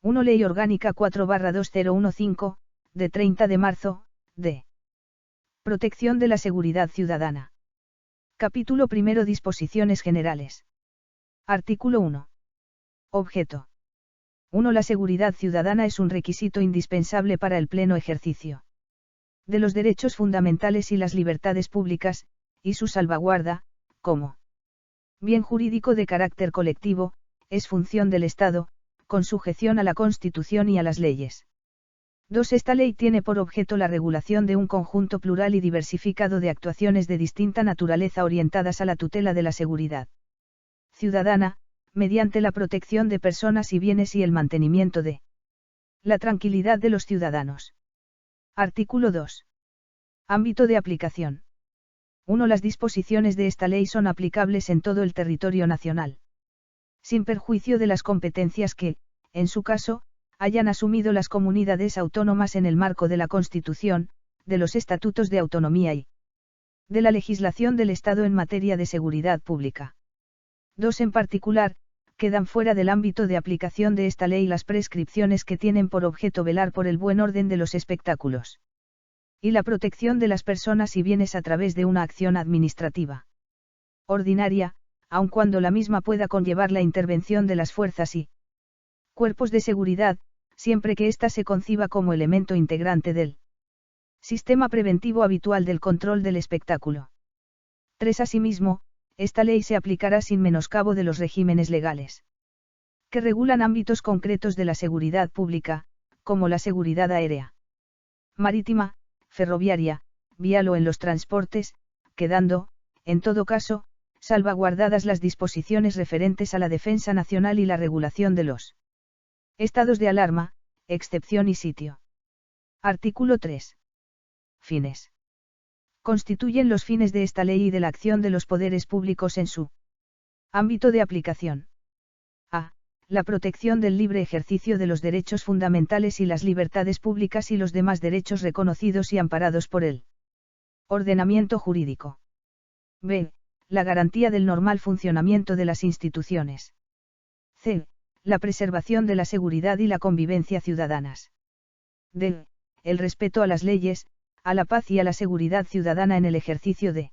1 Ley Orgánica 4/2015, de 30 de marzo, de Protección de la Seguridad Ciudadana. Capítulo primero. Disposiciones generales. Artículo 1. Objeto. 1. La seguridad ciudadana es un requisito indispensable para el pleno ejercicio de los derechos fundamentales y las libertades públicas, y su salvaguarda, como bien jurídico de carácter colectivo, es función del Estado, con sujeción a la Constitución y a las leyes. 2. Esta ley tiene por objeto la regulación de un conjunto plural y diversificado de actuaciones de distinta naturaleza orientadas a la tutela de la seguridad ciudadana, mediante la protección de personas y bienes y el mantenimiento de la tranquilidad de los ciudadanos. Artículo 2. Ámbito de aplicación. 1. Las disposiciones de esta ley son aplicables en todo el territorio nacional, sin perjuicio de las competencias que, en su caso, hayan asumido las comunidades autónomas en el marco de la Constitución, de los estatutos de autonomía y de la legislación del Estado en materia de seguridad pública. 2. En particular, quedan fuera del ámbito de aplicación de esta ley las prescripciones que tienen por objeto velar por el buen orden de los espectáculos y la protección de las personas y bienes a través de una acción administrativa ordinaria, aun cuando la misma pueda conllevar la intervención de las fuerzas y cuerpos de seguridad, siempre que ésta se conciba como elemento integrante del sistema preventivo habitual del control del espectáculo. 3. Asimismo, esta ley se aplicará sin menoscabo de los regímenes legales que regulan ámbitos concretos de la seguridad pública, como la seguridad aérea, marítima, ferroviaria, vial o en los transportes, quedando, en todo caso, salvaguardadas las disposiciones referentes a la defensa nacional y la regulación de los estados de alarma, excepción y sitio. Artículo 3. Fines. Constituyen los fines de esta ley y de la acción de los poderes públicos en su ámbito de aplicación. A. La protección del libre ejercicio de los derechos fundamentales y las libertades públicas y los demás derechos reconocidos y amparados por el ordenamiento jurídico. B. La garantía del normal funcionamiento de las instituciones. C. La preservación de la seguridad y la convivencia ciudadanas. D. El respeto a las leyes, a la paz y a la seguridad ciudadana en el ejercicio de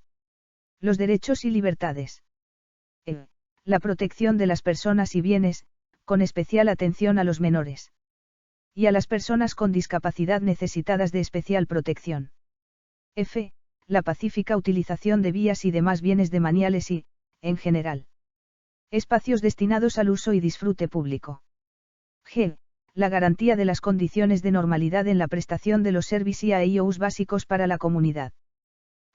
los derechos y libertades. E. La protección de las personas y bienes, con especial atención a los menores y a las personas con discapacidad necesitadas de especial protección. F. La pacífica utilización de vías y demás bienes demaniales y, en general, espacios destinados al uso y disfrute público. G. La garantía de las condiciones de normalidad en la prestación de los servicios básicos para la comunidad.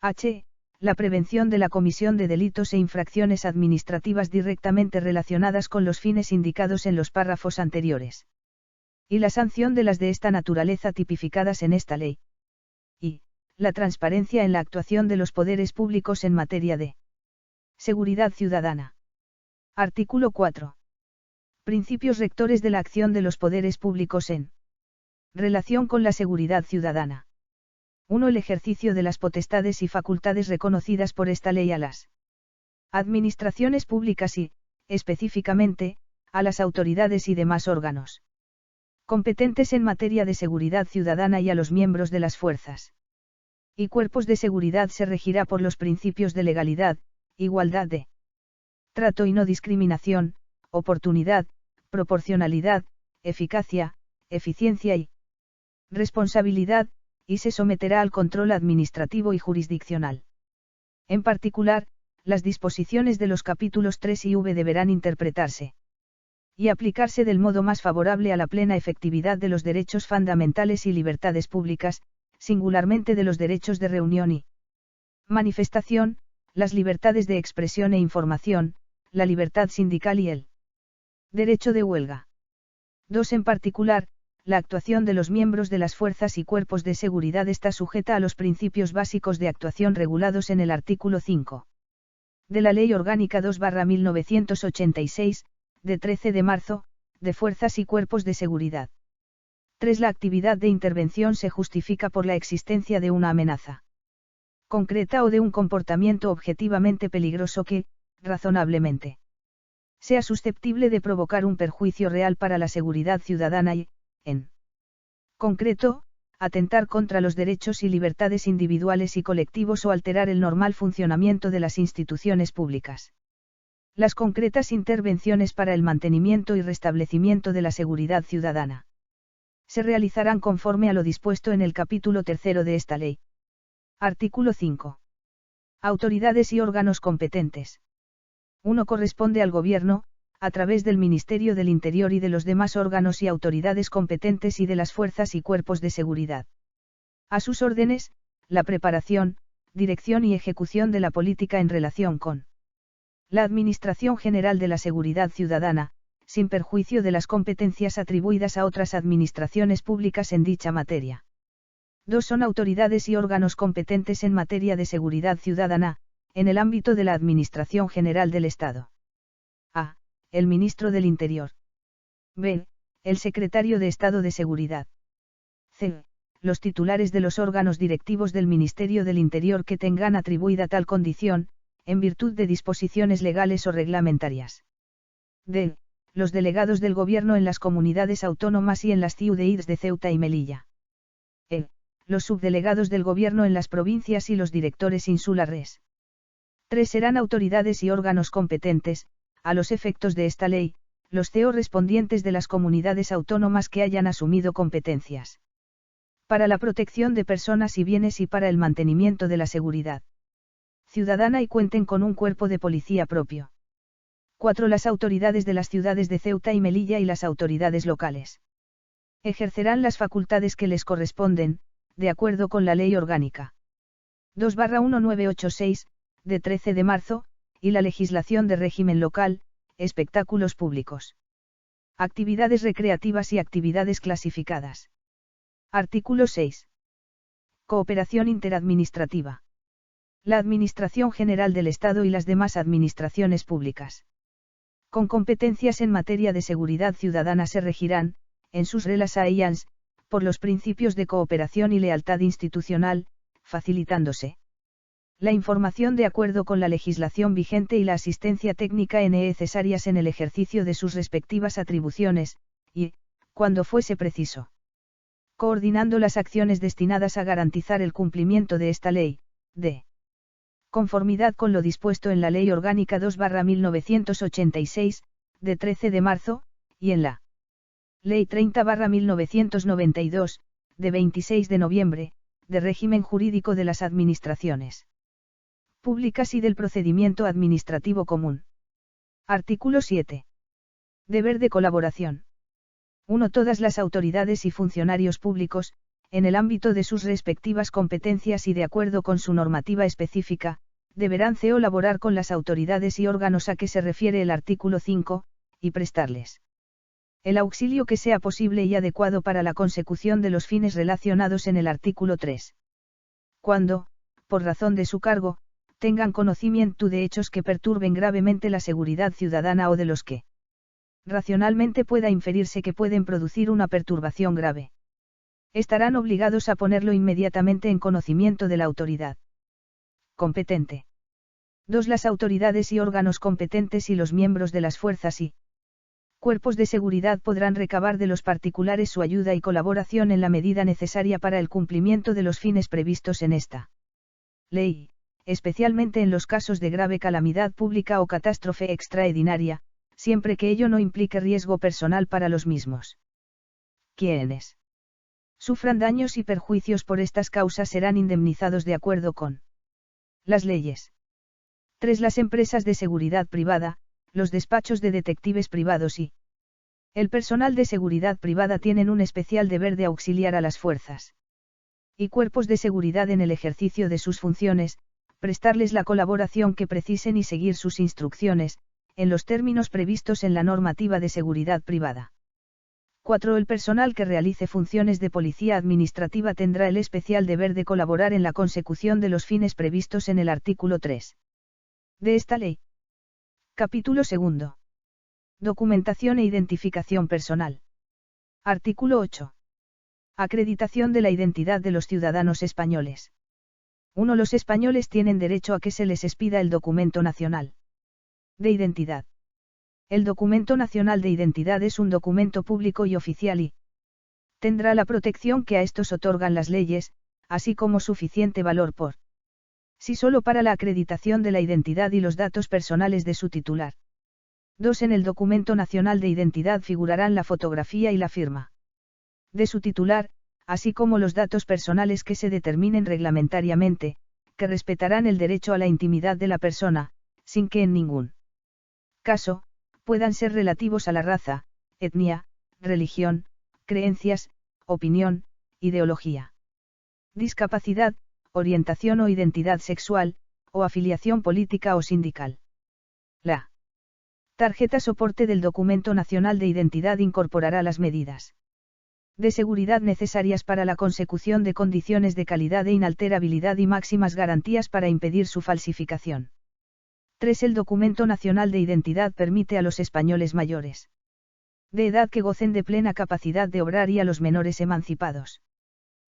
H. La prevención de la comisión de delitos e infracciones administrativas directamente relacionadas con los fines indicados en los párrafos anteriores. Y la sanción de las de esta naturaleza tipificadas en esta ley. Y la transparencia en la actuación de los poderes públicos en materia de seguridad ciudadana. Artículo 4. Principios rectores de la acción de los poderes públicos en relación con la seguridad ciudadana. 1. El ejercicio de las potestades y facultades reconocidas por esta ley a las administraciones públicas y, específicamente, a las autoridades y demás órganos competentes en materia de seguridad ciudadana y a los miembros de las fuerzas y cuerpos de seguridad se regirá por los principios de legalidad, igualdad de trato y no discriminación, oportunidad, proporcionalidad, eficacia, eficiencia y responsabilidad, y se someterá al control administrativo y jurisdiccional. En particular, las disposiciones de los capítulos 3 y V deberán interpretarse y aplicarse del modo más favorable a la plena efectividad de los derechos fundamentales y libertades públicas, singularmente de los derechos de reunión y manifestación, las libertades de expresión e información, la libertad sindical y el derecho de huelga. 2. En particular, la actuación de los miembros de las fuerzas y cuerpos de seguridad está sujeta a los principios básicos de actuación regulados en el artículo 5 de la Ley Orgánica 2/1986, de 13 de marzo, de fuerzas y cuerpos de seguridad. 3. La actividad de intervención se justifica por la existencia de una amenaza concreta o de un comportamiento objetivamente peligroso que, razonablemente, sea susceptible de provocar un perjuicio real para la seguridad ciudadana y, en concreto, atentar contra los derechos y libertades individuales y colectivos o alterar el normal funcionamiento de las instituciones públicas. Las concretas intervenciones para el mantenimiento y restablecimiento de la seguridad ciudadana se realizarán conforme a lo dispuesto en el capítulo 3 de esta ley. Artículo 5. Autoridades y órganos competentes. 1. Corresponde al Gobierno, a través del Ministerio del Interior y de los demás órganos y autoridades competentes y de las fuerzas y cuerpos de seguridad. A sus órdenes, la preparación, dirección y ejecución de la política en relación con la Administración General de la Seguridad Ciudadana, sin perjuicio de las competencias atribuidas a otras administraciones públicas en dicha materia. 2. Son autoridades y órganos competentes en materia de seguridad ciudadana, en el ámbito de la Administración General del Estado. A. El Ministro del Interior. B. El Secretario de Estado de Seguridad. C. Los titulares de los órganos directivos del Ministerio del Interior que tengan atribuida tal condición, en virtud de disposiciones legales o reglamentarias. D. Los delegados del Gobierno en las comunidades autónomas y en las ciudades de Ceuta y Melilla. E. Los subdelegados del Gobierno en las provincias y los directores insulares. 3. Serán autoridades y órganos competentes, a los efectos de esta ley, los CEO respondientes de las comunidades autónomas que hayan asumido competencias para la protección de personas y bienes y para el mantenimiento de la seguridad ciudadana y cuenten con un cuerpo de policía propio. 4. Las autoridades de las ciudades de Ceuta y Melilla y las autoridades locales ejercerán las facultades que les corresponden, de acuerdo con la Ley Orgánica 2/1986, de 13 de marzo, y la legislación de régimen local, espectáculos públicos. Actividades recreativas y actividades clasificadas. Artículo 6. Cooperación interadministrativa. La Administración General del Estado y las demás administraciones públicas con competencias en materia de seguridad ciudadana se regirán, en sus relaciones, por los principios de cooperación y lealtad institucional, facilitándose la información de acuerdo con la legislación vigente y la asistencia técnica necesarias en el ejercicio de sus respectivas atribuciones, y, cuando fuese preciso, coordinando las acciones destinadas a garantizar el cumplimiento de esta ley, de conformidad con lo dispuesto en la Ley Orgánica 2/1986, de 13 de marzo, y en la Ley 30/1992, de 26 de noviembre, de régimen jurídico de las administraciones públicas y del procedimiento administrativo común. Artículo 7. Deber de colaboración. 1. Todas las autoridades y funcionarios públicos, en el ámbito de sus respectivas competencias y de acuerdo con su normativa específica, deberán colaborar con las autoridades y órganos a que se refiere el artículo 5, y prestarles el auxilio que sea posible y adecuado para la consecución de los fines relacionados en el artículo 3. Cuando, por razón de su cargo, tengan conocimiento de hechos que perturben gravemente la seguridad ciudadana o de los que racionalmente pueda inferirse que pueden producir una perturbación grave, estarán obligados a ponerlo inmediatamente en conocimiento de la autoridad competente. 2. Las autoridades y órganos competentes y los miembros de las fuerzas y cuerpos de seguridad podrán recabar de los particulares su ayuda y colaboración en la medida necesaria para el cumplimiento de los fines previstos en esta ley, especialmente en los casos de grave calamidad pública o catástrofe extraordinaria, siempre que ello no implique riesgo personal para los mismos. Quienes sufran daños y perjuicios por estas causas serán indemnizados de acuerdo con las leyes. 3. Las empresas de seguridad privada, los despachos de detectives privados y el personal de seguridad privada tienen un especial deber de auxiliar a las fuerzas y cuerpos de seguridad en el ejercicio de sus funciones, prestarles la colaboración que precisen y seguir sus instrucciones, en los términos previstos en la normativa de seguridad privada. 4. El personal que realice funciones de policía administrativa tendrá el especial deber de colaborar en la consecución de los fines previstos en el artículo 3 de esta ley. Capítulo 2. Documentación e identificación personal. Artículo 8. Acreditación de la identidad de los ciudadanos españoles. 1. Los españoles tienen derecho a que se les expida el documento nacional de identidad. El documento nacional de identidad es un documento público y oficial y tendrá la protección que a estos otorgan las leyes, así como suficiente valor por sí solo para la acreditación de la identidad y los datos personales de su titular. 2. En el documento nacional de identidad figurarán la fotografía y la firma de su titular, así como los datos personales que se determinen reglamentariamente, que respetarán el derecho a la intimidad de la persona, sin que en ningún caso, puedan ser relativos a la raza, etnia, religión, creencias, opinión, ideología, discapacidad, orientación o identidad sexual, o afiliación política o sindical. La tarjeta soporte del documento nacional de identidad incorporará las medidas de seguridad necesarias para la consecución de condiciones de calidad e inalterabilidad y máximas garantías para impedir su falsificación. 3. El documento nacional de identidad permite a los españoles mayores de edad que gocen de plena capacidad de obrar y a los menores emancipados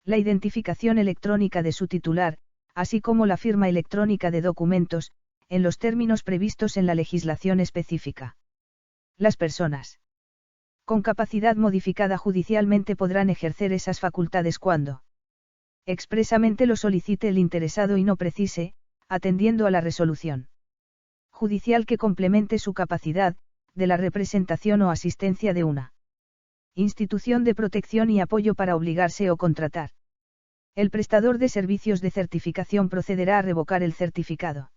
la identificación electrónica de su titular, así como la firma electrónica de documentos, en los términos previstos en la legislación específica. Las personas con capacidad modificada judicialmente podrán ejercer esas facultades cuando expresamente lo solicite el interesado y no precise, atendiendo a la resolución judicial que complemente su capacidad, de la representación o asistencia de una institución de protección y apoyo para obligarse o contratar. El prestador de servicios de certificación procederá a revocar el certificado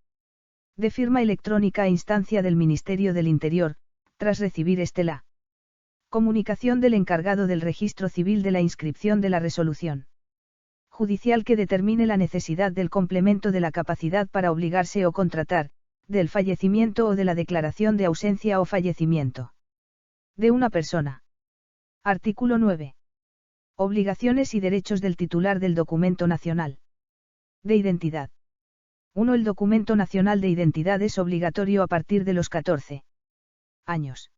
de firma electrónica a instancia del Ministerio del Interior, tras recibir la comunicación del encargado del registro civil de la inscripción de la resolución judicial que determine la necesidad del complemento de la capacidad para obligarse o contratar, del fallecimiento o de la declaración de ausencia o fallecimiento de una persona. Artículo 9. Obligaciones y derechos del titular del documento nacional de identidad. 1. El documento nacional de identidad es obligatorio a partir de los 14 años.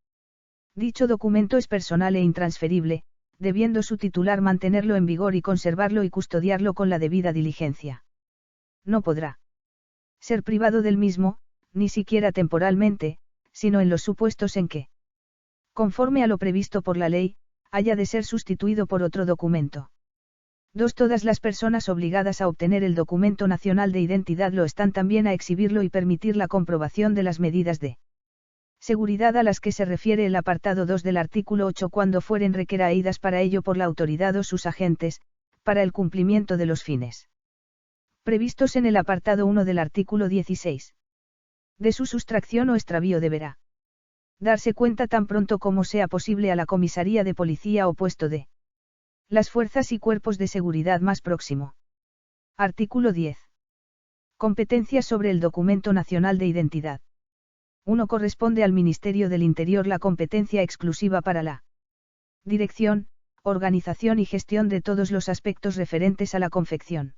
Dicho documento es personal e intransferible, debiendo su titular mantenerlo en vigor y conservarlo y custodiarlo con la debida diligencia. No podrá ser privado del mismo, ni siquiera temporalmente, sino en los supuestos en que, conforme a lo previsto por la ley, haya de ser sustituido por otro documento. 2. Todas las personas obligadas a obtener el documento nacional de identidad lo están también a exhibirlo y permitir la comprobación de las medidas de seguridad a las que se refiere el apartado 2 del artículo 8 cuando fueren requeridas para ello por la autoridad o sus agentes, para el cumplimiento de los fines previstos en el apartado 1 del artículo 16. De su sustracción o extravío deberá darse cuenta tan pronto como sea posible a la comisaría de policía o puesto de las fuerzas y cuerpos de seguridad más próximo. Artículo 10. Competencias sobre el documento nacional de identidad. 1. Corresponde al Ministerio del Interior la competencia exclusiva para la dirección, organización y gestión de todos los aspectos referentes a la confección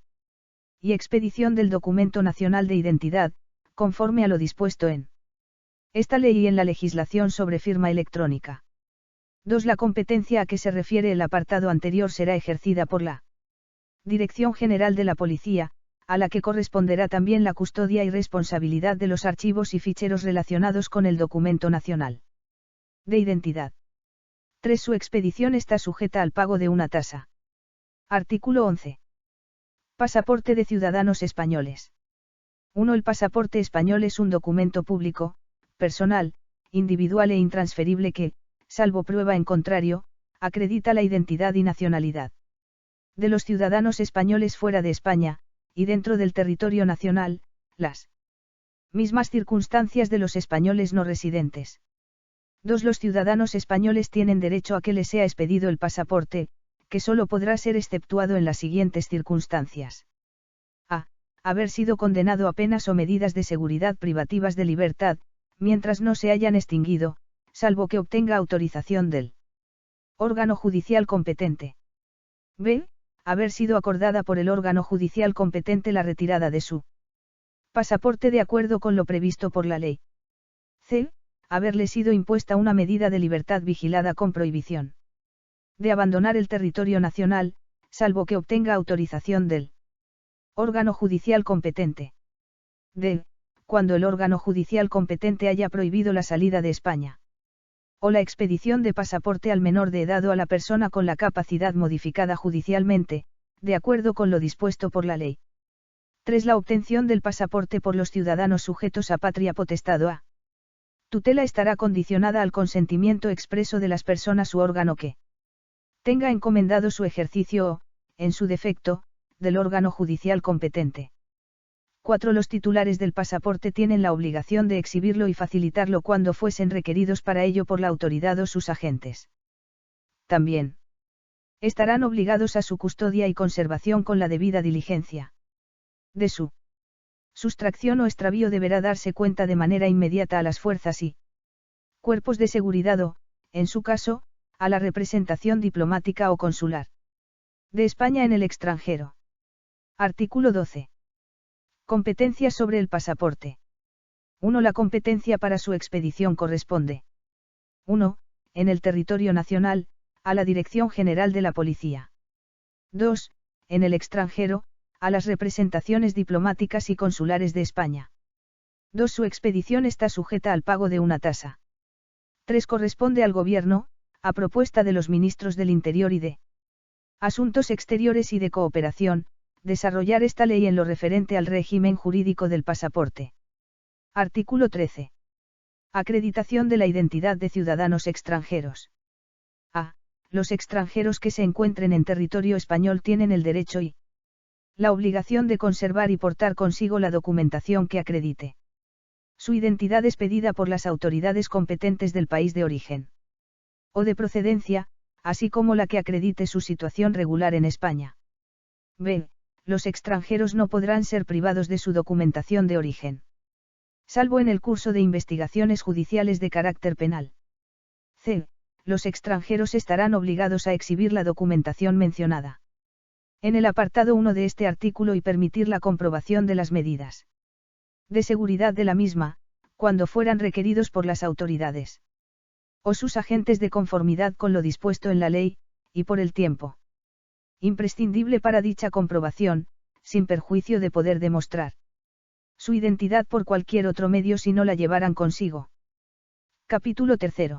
y expedición del documento nacional de identidad, conforme a lo dispuesto en esta ley y en la legislación sobre firma electrónica. 2. La competencia a que se refiere el apartado anterior será ejercida por la Dirección General de la Policía, a la que corresponderá también la custodia y responsabilidad de los archivos y ficheros relacionados con el documento nacional de identidad. 3. Su expedición está sujeta al pago de una tasa. Artículo 11. Pasaporte de ciudadanos españoles. 1. El pasaporte español es un documento público, personal, individual e intransferible que, salvo prueba en contrario, acredita la identidad y nacionalidad de los ciudadanos españoles fuera de España, y dentro del territorio nacional, las mismas circunstancias de los españoles no residentes. 2. Los ciudadanos españoles tienen derecho a que les sea expedido el pasaporte, que solo podrá ser exceptuado en las siguientes circunstancias. A. Haber sido condenado a penas o medidas de seguridad privativas de libertad, mientras no se hayan extinguido, salvo que obtenga autorización del órgano judicial competente. B. Haber sido acordada por el órgano judicial competente la retirada de su pasaporte de acuerdo con lo previsto por la ley. C. Haberle sido impuesta una medida de libertad vigilada con prohibición de abandonar el territorio nacional, salvo que obtenga autorización del órgano judicial competente. D. Cuando el órgano judicial competente haya prohibido la salida de España. o la expedición de pasaporte al menor de edad o a la persona con la capacidad modificada judicialmente, de acuerdo con lo dispuesto por la ley. 3. La obtención del pasaporte por los ciudadanos sujetos a patria potestad o a tutela estará condicionada al consentimiento expreso de las personas u órgano que tenga encomendado su ejercicio o, en su defecto, del órgano judicial competente. 4. Los titulares del pasaporte tienen la obligación de exhibirlo y facilitarlo cuando fuesen requeridos para ello por la autoridad o sus agentes. También estarán obligados a su custodia y conservación con la debida diligencia. De su sustracción o extravío deberá darse cuenta de manera inmediata a las fuerzas y cuerpos de seguridad o, en su caso, a la representación diplomática o consular de España en el extranjero. Artículo 12. Competencias sobre el pasaporte. 1. La competencia para su expedición corresponde. 1. En el territorio nacional, a la Dirección General de la Policía. 2. En el extranjero, a las representaciones diplomáticas y consulares de España. 2. Su expedición está sujeta al pago de una tasa. 3. Corresponde al Gobierno, a propuesta de los ministros del Interior y de Asuntos Exteriores y de Cooperación, desarrollar esta ley en lo referente al régimen jurídico del pasaporte. Artículo 13. Acreditación de la identidad de ciudadanos extranjeros. A. Los extranjeros que se encuentren en territorio español tienen el derecho y la obligación de conservar y portar consigo la documentación que acredite su identidad expedida por las autoridades competentes del país de origen o de procedencia, así como la que acredite su situación regular en España. B. Los extranjeros no podrán ser privados de su documentación de origen, salvo en el curso de investigaciones judiciales de carácter penal. C. Los extranjeros estarán obligados a exhibir la documentación mencionada en el apartado 1 de este artículo y permitir la comprobación de las medidas de seguridad de la misma, cuando fueran requeridos por las autoridades o sus agentes de conformidad con lo dispuesto en la ley, y por el tiempo imprescindible para dicha comprobación, sin perjuicio de poder demostrar su identidad por cualquier otro medio si no la llevaran consigo. Capítulo 3.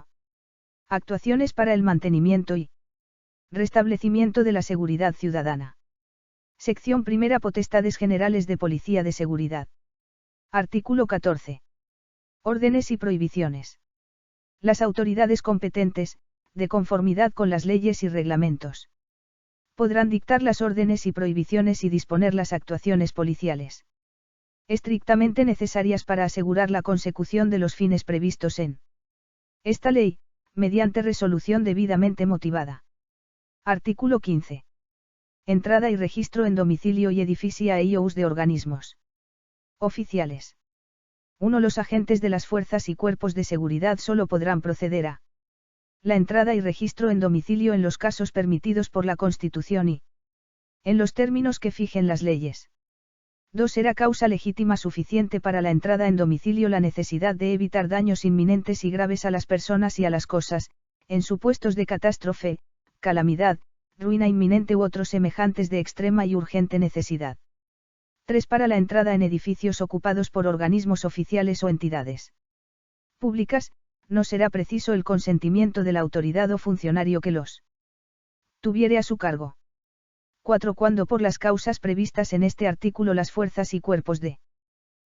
Actuaciones para el mantenimiento y restablecimiento de la seguridad ciudadana. Sección 1. Potestades generales de Policía de Seguridad. Artículo 14. Órdenes y prohibiciones. Las autoridades competentes, de conformidad con las leyes y reglamentos, podrán dictar las órdenes y prohibiciones y disponer las actuaciones policiales estrictamente necesarias para asegurar la consecución de los fines previstos en esta ley, mediante resolución debidamente motivada. Artículo 15. Entrada y registro en domicilio y edificio e IOUs de organismos oficiales. 1. Los agentes de las fuerzas y cuerpos de seguridad solo podrán proceder a la entrada y registro en domicilio en los casos permitidos por la Constitución y en los términos que fijen las leyes. 2. Será causa legítima suficiente para la entrada en domicilio la necesidad de evitar daños inminentes y graves a las personas y a las cosas, en supuestos de catástrofe, calamidad, ruina inminente u otros semejantes de extrema y urgente necesidad. 3. Para la entrada en edificios ocupados por organismos oficiales o entidades públicas, no será preciso el consentimiento de la autoridad o funcionario que los tuviere a su cargo. 4. Cuando por las causas previstas en este artículo las fuerzas y cuerpos de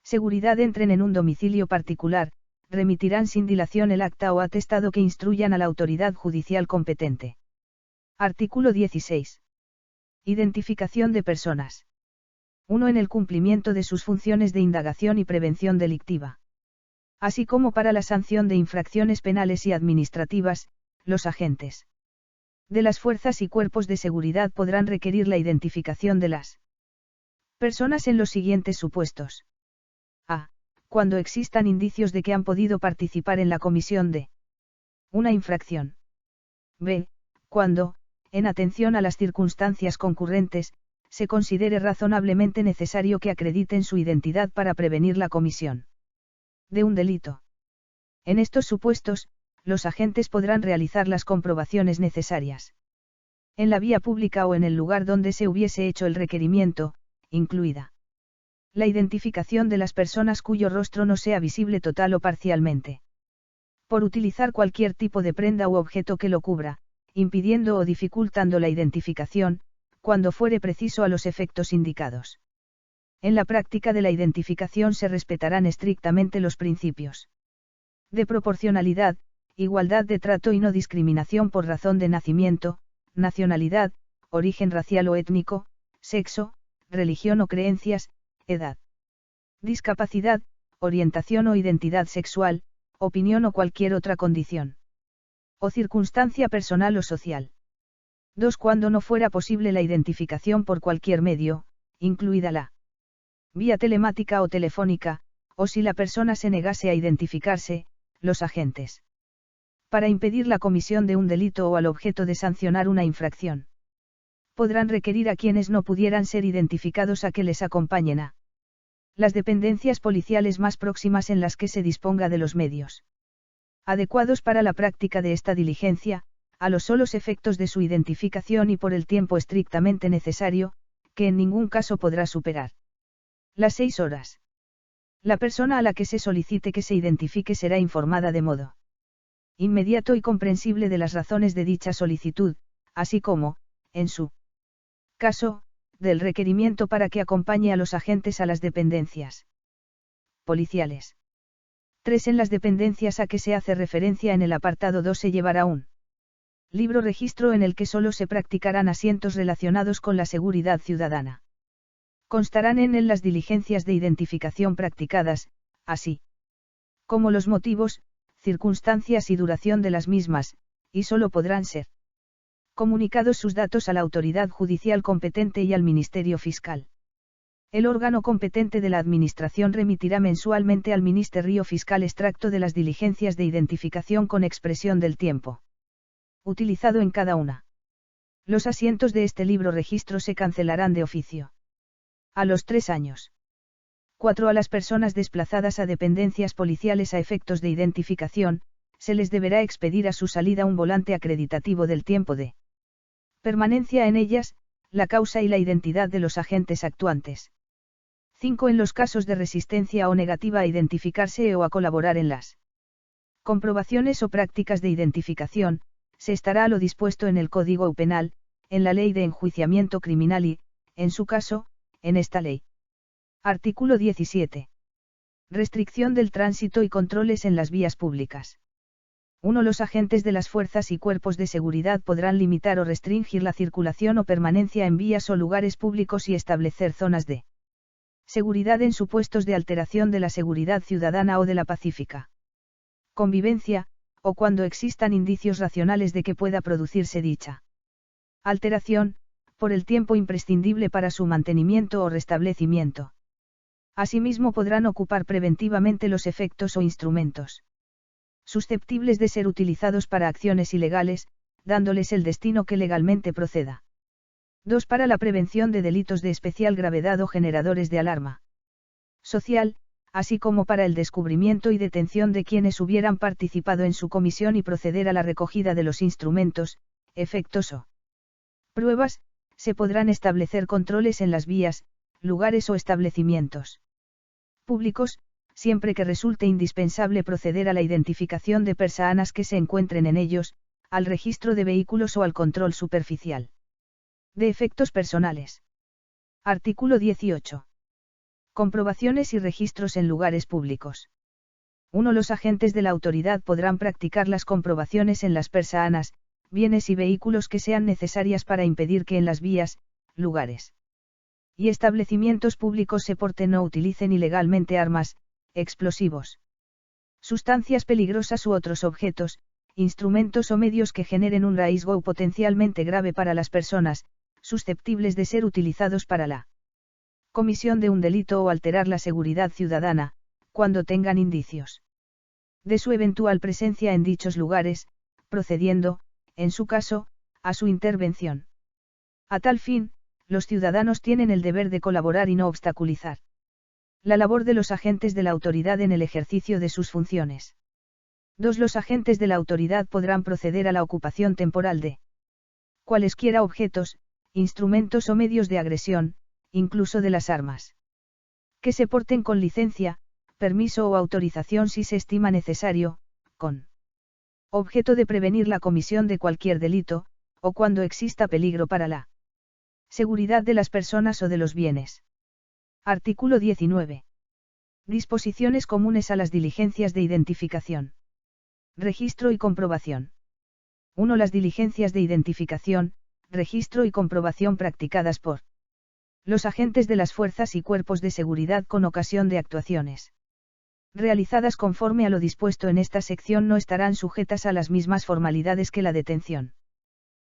seguridad entren en un domicilio particular, remitirán sin dilación el acta o atestado que instruyan a la autoridad judicial competente. Artículo 16. Identificación de personas. 1. En el cumplimiento de sus funciones de indagación y prevención delictiva. Así como para la sanción de infracciones penales y administrativas, los agentes de las fuerzas y cuerpos de seguridad podrán requerir la identificación de las personas en los siguientes supuestos. A. Cuando existan indicios de que han podido participar en la comisión de una infracción. B. Cuando, en atención a las circunstancias concurrentes, se considere razonablemente necesario que acrediten su identidad para prevenir la comisión de un delito. En estos supuestos, los agentes podrán realizar las comprobaciones necesarias en la vía pública o en el lugar donde se hubiese hecho el requerimiento, incluida la identificación de las personas cuyo rostro no sea visible total o parcialmente. Por utilizar cualquier tipo de prenda u objeto que lo cubra, impidiendo o dificultando la identificación, cuando fuere preciso a los efectos indicados. En la práctica de la identificación se respetarán estrictamente los principios de proporcionalidad, igualdad de trato y no discriminación por razón de nacimiento, nacionalidad, origen racial o étnico, sexo, religión o creencias, edad, discapacidad, orientación o identidad sexual, opinión o cualquier otra condición o circunstancia personal o social. 2. Cuando no fuera posible la identificación por cualquier medio, incluida la vía telemática o telefónica, o si la persona se negase a identificarse, los agentes. Para impedir la comisión de un delito o al objeto de sancionar una infracción. Podrán requerir a quienes no pudieran ser identificados a que les acompañen a las dependencias policiales más próximas en las que se disponga de los medios adecuados para la práctica de esta diligencia, a los solos efectos de su identificación y por el tiempo estrictamente necesario, que en ningún caso podrá superar las 6 horas. La persona a la que se solicite que se identifique será informada de modo inmediato y comprensible de las razones de dicha solicitud, así como, en su caso, del requerimiento para que acompañe a los agentes a las dependencias policiales. 3. En las dependencias a que se hace referencia en el apartado 2 se llevará un libro registro en el que solo se practicarán asientos relacionados con la seguridad ciudadana. Constarán en él las diligencias de identificación practicadas, así como los motivos, circunstancias y duración de las mismas, y solo podrán ser comunicados sus datos a la autoridad judicial competente y al Ministerio Fiscal. El órgano competente de la Administración remitirá mensualmente al Ministerio Fiscal extracto de las diligencias de identificación con expresión del tiempo utilizado en cada una. Los asientos de este libro registro se cancelarán de oficio a los 3 años. 4. A las personas desplazadas a dependencias policiales a efectos de identificación, se les deberá expedir a su salida un volante acreditativo del tiempo de permanencia en ellas, la causa y la identidad de los agentes actuantes. 5. En los casos de resistencia o negativa a identificarse o a colaborar en las comprobaciones o prácticas de identificación, se estará a lo dispuesto en el Código Penal, en la Ley de Enjuiciamiento Criminal y, en su caso, en esta ley. Artículo 17. Restricción del tránsito y controles en las vías públicas. 1. Los agentes de las fuerzas y cuerpos de seguridad podrán limitar o restringir la circulación o permanencia en vías o lugares públicos y establecer zonas de seguridad en supuestos de alteración de la seguridad ciudadana o de la pacífica convivencia, o cuando existan indicios racionales de que pueda producirse dicha alteración, por el tiempo imprescindible para su mantenimiento o restablecimiento. Asimismo podrán ocupar preventivamente los efectos o instrumentos susceptibles de ser utilizados para acciones ilegales, dándoles el destino que legalmente proceda. 2. Para la prevención de delitos de especial gravedad o generadores de alarma social, así como para el descubrimiento y detención de quienes hubieran participado en su comisión y proceder a la recogida de los instrumentos, efectos o pruebas, se podrán establecer controles en las vías, lugares o establecimientos públicos, siempre que resulte indispensable proceder a la identificación de personas que se encuentren en ellos, al registro de vehículos o al control superficial de efectos personales. Artículo 18. Comprobaciones y registros en lugares públicos. 1. Los agentes de la autoridad podrán practicar las comprobaciones en las personas, bienes y vehículos que sean necesarias para impedir que en las vías, lugares y establecimientos públicos se porten o utilicen ilegalmente armas, explosivos, sustancias peligrosas u otros objetos, instrumentos o medios que generen un riesgo potencialmente grave para las personas, susceptibles de ser utilizados para la comisión de un delito o alterar la seguridad ciudadana, cuando tengan indicios de su eventual presencia en dichos lugares, procediendo, en su caso, a su intervención. A tal fin, los ciudadanos tienen el deber de colaborar y no obstaculizar la labor de los agentes de la autoridad en el ejercicio de sus funciones. 2. Los agentes de la autoridad podrán proceder a la ocupación temporal de cualesquiera objetos, instrumentos o medios de agresión, incluso de las armas, que se porten con licencia, permiso o autorización si se estima necesario, con Objeto de prevenir la comisión de cualquier delito, o cuando exista peligro para la seguridad de las personas o de los bienes. Artículo 19. Disposiciones comunes a las diligencias de identificación. Registro y comprobación. 1. Las diligencias de identificación, registro y comprobación practicadas por los agentes de las fuerzas y cuerpos de seguridad con ocasión de actuaciones realizadas conforme a lo dispuesto en esta sección no estarán sujetas a las mismas formalidades que la detención.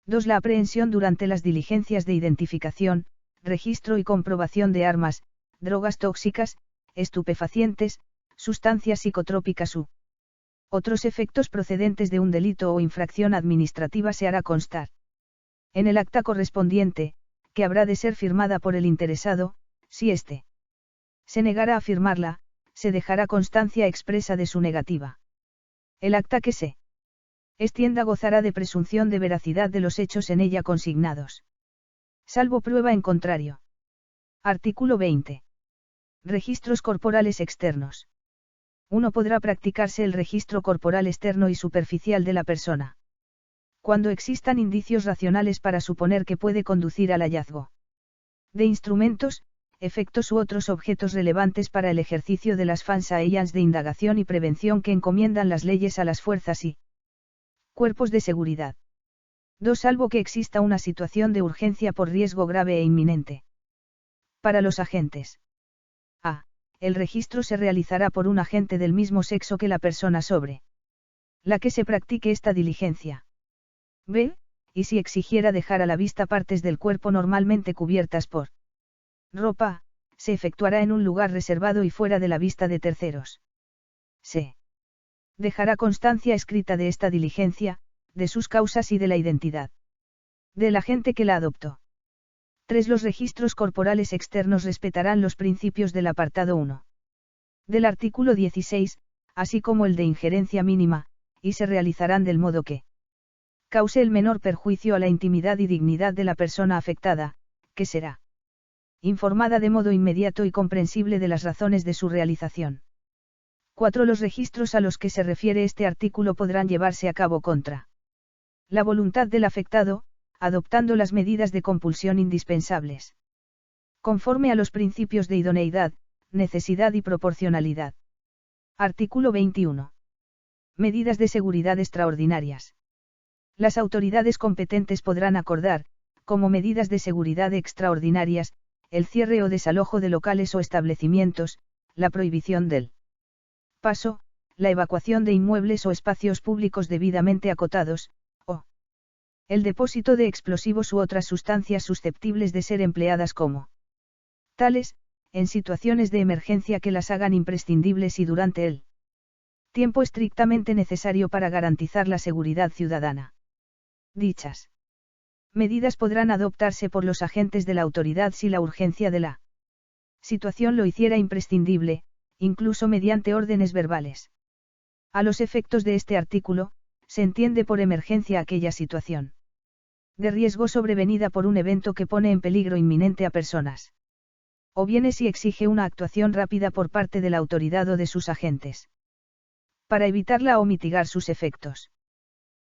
2. La aprehensión durante las diligencias de identificación, registro y comprobación de armas, drogas tóxicas, estupefacientes, sustancias psicotrópicas u otros efectos procedentes de un delito o infracción administrativa se hará constar en el acta correspondiente, que habrá de ser firmada por el interesado, si éste se negara a firmarla, se dejará constancia expresa de su negativa. El acta que se extienda gozará de presunción de veracidad de los hechos en ella consignados. Salvo prueba en contrario. Artículo 20. Registros corporales externos. 1. Podrá practicarse el registro corporal externo y superficial de la persona, cuando existan indicios racionales para suponer que puede conducir al hallazgo de instrumentos, efectos u otros objetos relevantes para el ejercicio de las funciones de indagación y prevención que encomiendan las leyes a las fuerzas y cuerpos de seguridad. 2. Salvo que exista una situación de urgencia por riesgo grave e inminente para los agentes. A. El registro se realizará por un agente del mismo sexo que la persona sobre la que se practique esta diligencia. B. Y si exigiera dejar a la vista partes del cuerpo normalmente cubiertas por ropa, se efectuará en un lugar reservado y fuera de la vista de terceros. C. Dejará constancia escrita de esta diligencia, de sus causas y de la identidad del agente que la adoptó. 3. Los registros corporales externos respetarán los principios del apartado 1 del artículo 16, así como el de injerencia mínima, y se realizarán del modo que cause el menor perjuicio a la intimidad y dignidad de la persona afectada, que será informada de modo inmediato y comprensible de las razones de su realización. 4. Los registros a los que se refiere este artículo podrán llevarse a cabo contra la voluntad del afectado, adoptando las medidas de compulsión indispensables, conforme a los principios de idoneidad, necesidad y proporcionalidad. Artículo 21. Medidas de seguridad extraordinarias. Las autoridades competentes podrán acordar, como medidas de seguridad extraordinarias, el cierre o desalojo de locales o establecimientos, la prohibición del paso, la evacuación de inmuebles o espacios públicos debidamente acotados, o el depósito de explosivos u otras sustancias susceptibles de ser empleadas como tales, en situaciones de emergencia que las hagan imprescindibles y durante el tiempo estrictamente necesario para garantizar la seguridad ciudadana. Dichas medidas podrán adoptarse por los agentes de la autoridad si la urgencia de la situación lo hiciera imprescindible, incluso mediante órdenes verbales. A los efectos de este artículo, se entiende por emergencia aquella situación de riesgo sobrevenida por un evento que pone en peligro inminente a personas o bienes y exige una actuación rápida por parte de la autoridad o de sus agentes para evitarla o mitigar sus efectos.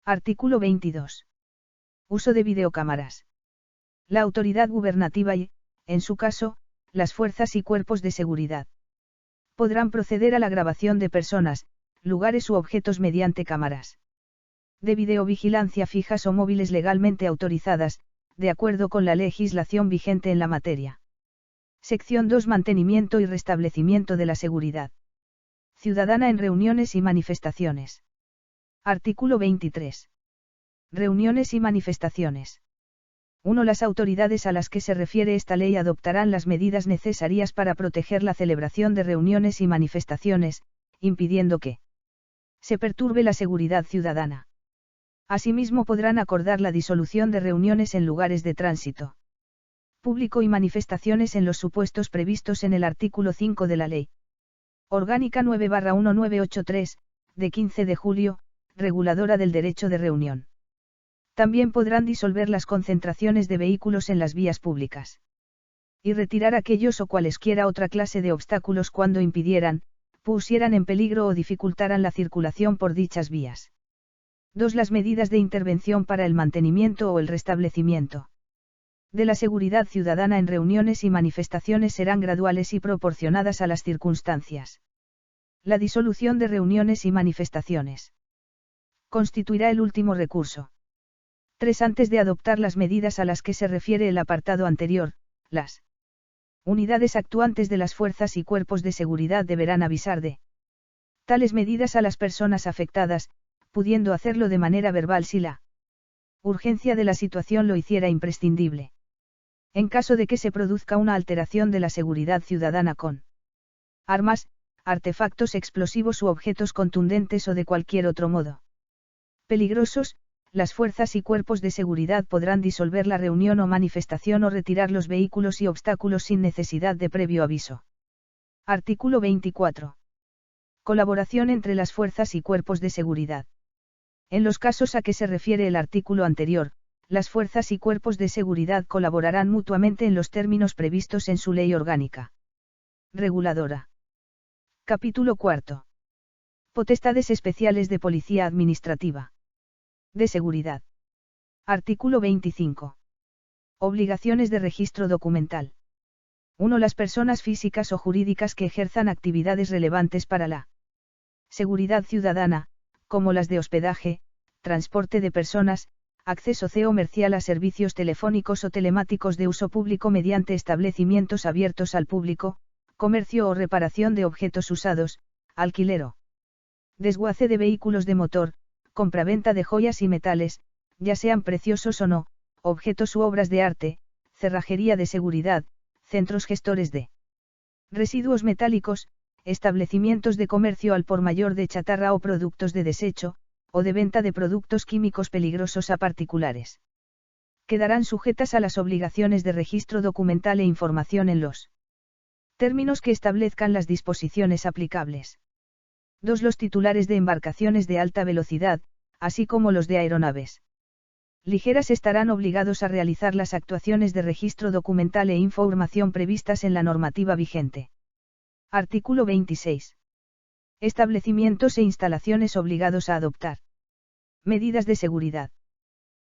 Artículo 22. Uso de videocámaras. La autoridad gubernativa y, en su caso, las fuerzas y cuerpos de seguridad podrán proceder a la grabación de personas, lugares u objetos mediante cámaras de videovigilancia fijas o móviles legalmente autorizadas, de acuerdo con la legislación vigente en la materia. Sección 2. Mantenimiento y restablecimiento de la seguridad ciudadana en reuniones y manifestaciones. Artículo 23. Reuniones y manifestaciones. 1. Las autoridades a las que se refiere esta ley adoptarán las medidas necesarias para proteger la celebración de reuniones y manifestaciones, impidiendo que se perturbe la seguridad ciudadana. Asimismo podrán acordar la disolución de reuniones en lugares de tránsito público y manifestaciones en los supuestos previstos en el artículo 5 de la Ley Orgánica 9/1983, de 15 de julio, reguladora del derecho de reunión. También podrán disolver las concentraciones de vehículos en las vías públicas y retirar aquellos o cualesquiera otra clase de obstáculos cuando impidieran, pusieran en peligro o dificultaran la circulación por dichas vías. 2. Las medidas de intervención para el mantenimiento o el restablecimiento de la seguridad ciudadana en reuniones y manifestaciones serán graduales y proporcionadas a las circunstancias. La disolución de reuniones y manifestaciones constituirá el último recurso. 3. Antes de adoptar las medidas a las que se refiere el apartado anterior, las unidades actuantes de las fuerzas y cuerpos de seguridad deberán avisar de tales medidas a las personas afectadas, pudiendo hacerlo de manera verbal si la urgencia de la situación lo hiciera imprescindible. En caso de que se produzca una alteración de la seguridad ciudadana con armas, artefactos explosivos u objetos contundentes o de cualquier otro modo peligrosos, las fuerzas y cuerpos de seguridad podrán disolver la reunión o manifestación o retirar los vehículos y obstáculos sin necesidad de previo aviso. Artículo 24. Colaboración entre las fuerzas y cuerpos de seguridad. En los casos a que se refiere el artículo anterior, las fuerzas y cuerpos de seguridad colaborarán mutuamente en los términos previstos en su ley orgánica reguladora. Capítulo 4. Potestades especiales de policía administrativa. De seguridad. Artículo 25. Obligaciones de registro documental. 1. Las personas físicas o jurídicas que ejerzan actividades relevantes para la seguridad ciudadana, como las de hospedaje, transporte de personas, acceso comercial a servicios telefónicos o telemáticos de uso público mediante establecimientos abiertos al público, comercio o reparación de objetos usados, alquiler o desguace de vehículos de motor, compraventa de joyas y metales, ya sean preciosos o no, objetos u obras de arte, cerrajería de seguridad, centros gestores de residuos metálicos, establecimientos de comercio al por mayor de chatarra o productos de desecho, o de venta de productos químicos peligrosos a particulares. Quedarán sujetas a las obligaciones de registro documental e información en los términos que establezcan las disposiciones aplicables. 2. Los titulares de embarcaciones de alta velocidad, así como los de aeronaves ligeras estarán obligados a realizar las actuaciones de registro documental e información previstas en la normativa vigente. Artículo 26. Establecimientos e instalaciones obligados a adoptar medidas de seguridad.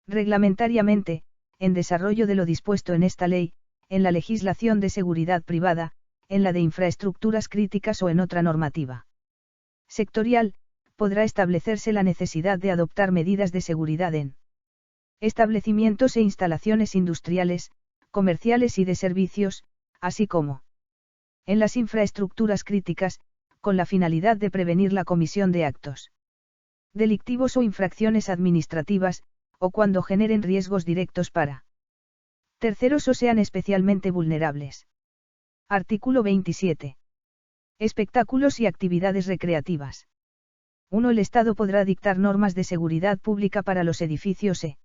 Reglamentariamente, en desarrollo de lo dispuesto en esta ley, en la legislación de seguridad privada, en la de infraestructuras críticas o en otra normativa sectorial, podrá establecerse la necesidad de adoptar medidas de seguridad en establecimientos e instalaciones industriales, comerciales y de servicios, así como en las infraestructuras críticas, con la finalidad de prevenir la comisión de actos delictivos o infracciones administrativas, o cuando generen riesgos directos para terceros o sean especialmente vulnerables. Artículo 27. Espectáculos y actividades recreativas. 1. El Estado podrá dictar normas de seguridad pública para los edificios e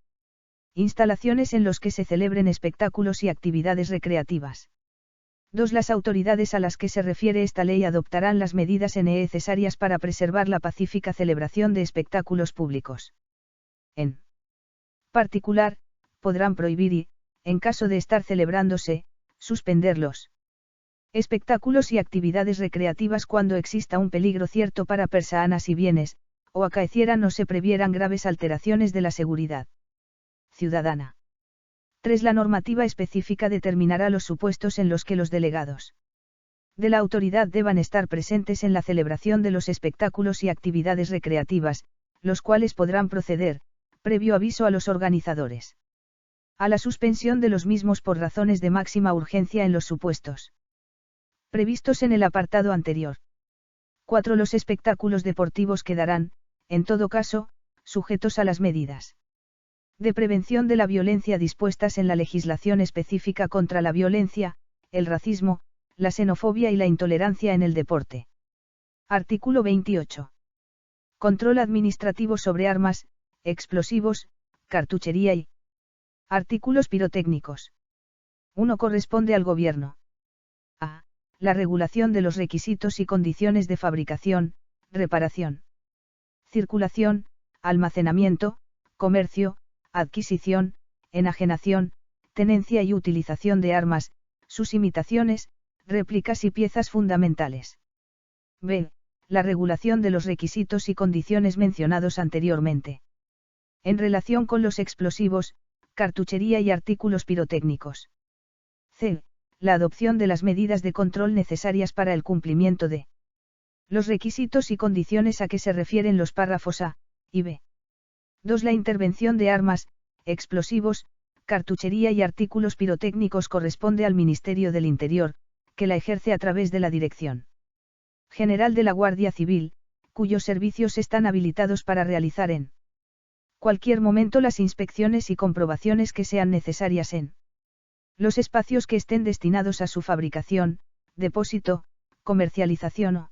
instalaciones en los que se celebren espectáculos y actividades recreativas. 2. Las autoridades a las que se refiere esta ley adoptarán las medidas necesarias para preservar la pacífica celebración de espectáculos públicos. En particular, podrán prohibir y, en caso de estar celebrándose, suspenderlos espectáculos y actividades recreativas cuando exista un peligro cierto para personas y bienes, o acaecieran o se previeran graves alteraciones de la seguridad ciudadana. 3. La normativa específica determinará los supuestos en los que los delegados de la autoridad deban estar presentes en la celebración de los espectáculos y actividades recreativas, los cuales podrán proceder, previo aviso a los organizadores, a la suspensión de los mismos por razones de máxima urgencia en los supuestos previstos en el apartado anterior. 4. Los espectáculos deportivos quedarán, en todo caso, sujetos a las medidas de prevención de la violencia dispuestas en la legislación específica contra la violencia, el racismo, la xenofobia y la intolerancia en el deporte. Artículo 28. Control administrativo sobre armas, explosivos, cartuchería y artículos pirotécnicos. 1. Corresponde al Gobierno. A. La regulación de los requisitos y condiciones de fabricación, reparación, circulación, almacenamiento, comercio, adquisición, enajenación, tenencia y utilización de armas, sus imitaciones, réplicas y piezas fundamentales. B. La regulación de los requisitos y condiciones mencionados anteriormente. En relación con los explosivos, cartuchería y artículos pirotécnicos. C. La adopción de las medidas de control necesarias para el cumplimiento de los requisitos y condiciones a que se refieren los párrafos A y B. 2. La intervención de armas, explosivos, cartuchería y artículos pirotécnicos corresponde al Ministerio del Interior, que la ejerce a través de la Dirección General de la Guardia Civil, cuyos servicios están habilitados para realizar en cualquier momento las inspecciones y comprobaciones que sean necesarias en los espacios que estén destinados a su fabricación, depósito, comercialización o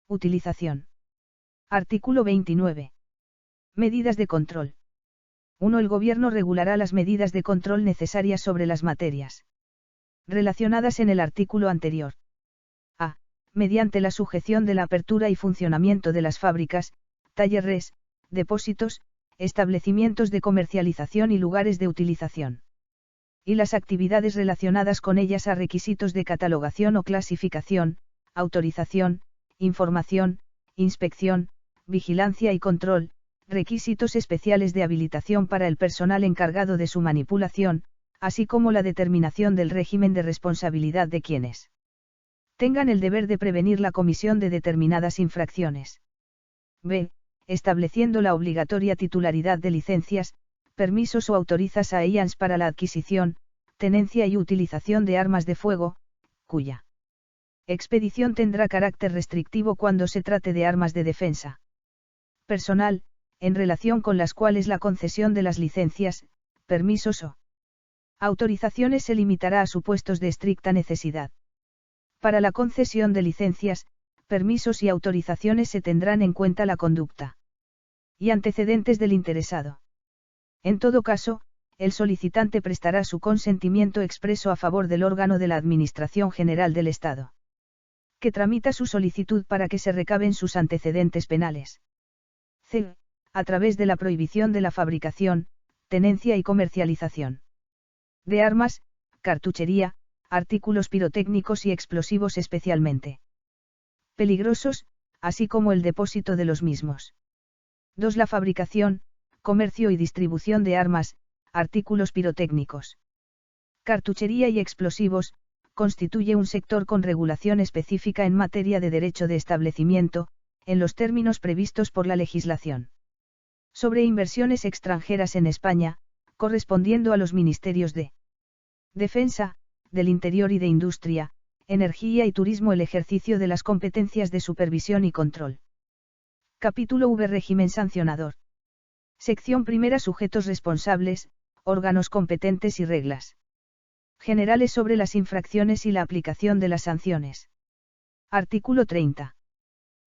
utilización. Artículo 29. Medidas de control. 1. El Gobierno regulará las medidas de control necesarias sobre las materias relacionadas en el artículo anterior. A. Mediante la sujeción de la apertura y funcionamiento de las fábricas, talleres, depósitos, establecimientos de comercialización y lugares de utilización. Y las actividades relacionadas con ellas a requisitos de catalogación o clasificación, autorización, información, inspección, vigilancia y control, requisitos especiales de habilitación para el personal encargado de su manipulación, así como la determinación del régimen de responsabilidad de quienes tengan el deber de prevenir la comisión de determinadas infracciones. B. Estableciendo la obligatoria titularidad de licencias, permisos o autorizas a EIANS para la adquisición, tenencia y utilización de armas de fuego, cuya expedición tendrá carácter restrictivo cuando se trate de armas de defensa personal, en relación con las cuales la concesión de las licencias, permisos o autorizaciones se limitará a supuestos de estricta necesidad. Para la concesión de licencias, permisos y autorizaciones se tendrán en cuenta la conducta y antecedentes del interesado. En todo caso, el solicitante prestará su consentimiento expreso a favor del órgano de la Administración General del Estado, que tramita su solicitud para que se recaben sus antecedentes penales. C. A través de la prohibición de la fabricación, tenencia y comercialización de armas, cartuchería, artículos pirotécnicos y explosivos especialmente peligrosos, así como el depósito de los mismos. 2. La fabricación, comercio y distribución de armas, artículos pirotécnicos, cartuchería y explosivos, constituye un sector con regulación específica en materia de derecho de establecimiento, en los términos previstos por la legislación sobre inversiones extranjeras en España, correspondiendo a los ministerios de Defensa, del Interior y de Industria, Energía y Turismo. El ejercicio de las competencias de supervisión y control. Capítulo V. Régimen sancionador. Sección primera. Sujetos responsables, órganos competentes y reglas generales sobre las infracciones y la aplicación de las sanciones. Artículo 30.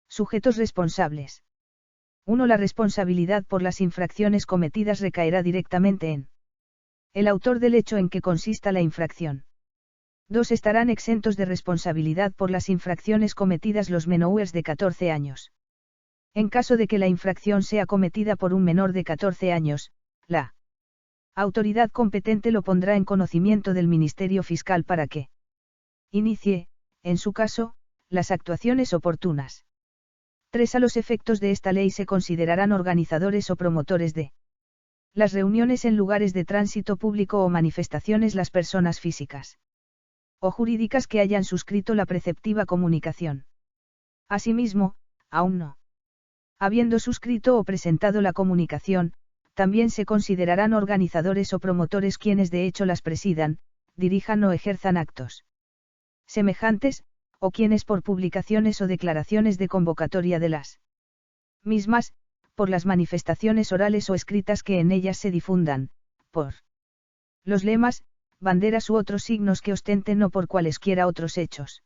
Sujetos responsables. 1. La responsabilidad por las infracciones cometidas recaerá directamente en el autor del hecho en que consista la infracción. 2. Estarán exentos de responsabilidad por las infracciones cometidas los menores de 14 años. En caso de que la infracción sea cometida por un menor de 14 años, la autoridad competente lo pondrá en conocimiento del Ministerio Fiscal para que inicie, en su caso, las actuaciones oportunas. 3. A los efectos de esta ley se considerarán organizadores o promotores de las reuniones en lugares de tránsito público o manifestaciones las personas físicas o jurídicas que hayan suscrito la preceptiva comunicación. Asimismo, aún no habiendo suscrito o presentado la comunicación, también se considerarán organizadores o promotores quienes de hecho las presidan, dirijan o ejerzan actos semejantes, o quienes por publicaciones o declaraciones de convocatoria de las mismas, por las manifestaciones orales o escritas que en ellas se difundan, por los lemas, banderas u otros signos que ostenten o por cualesquiera otros hechos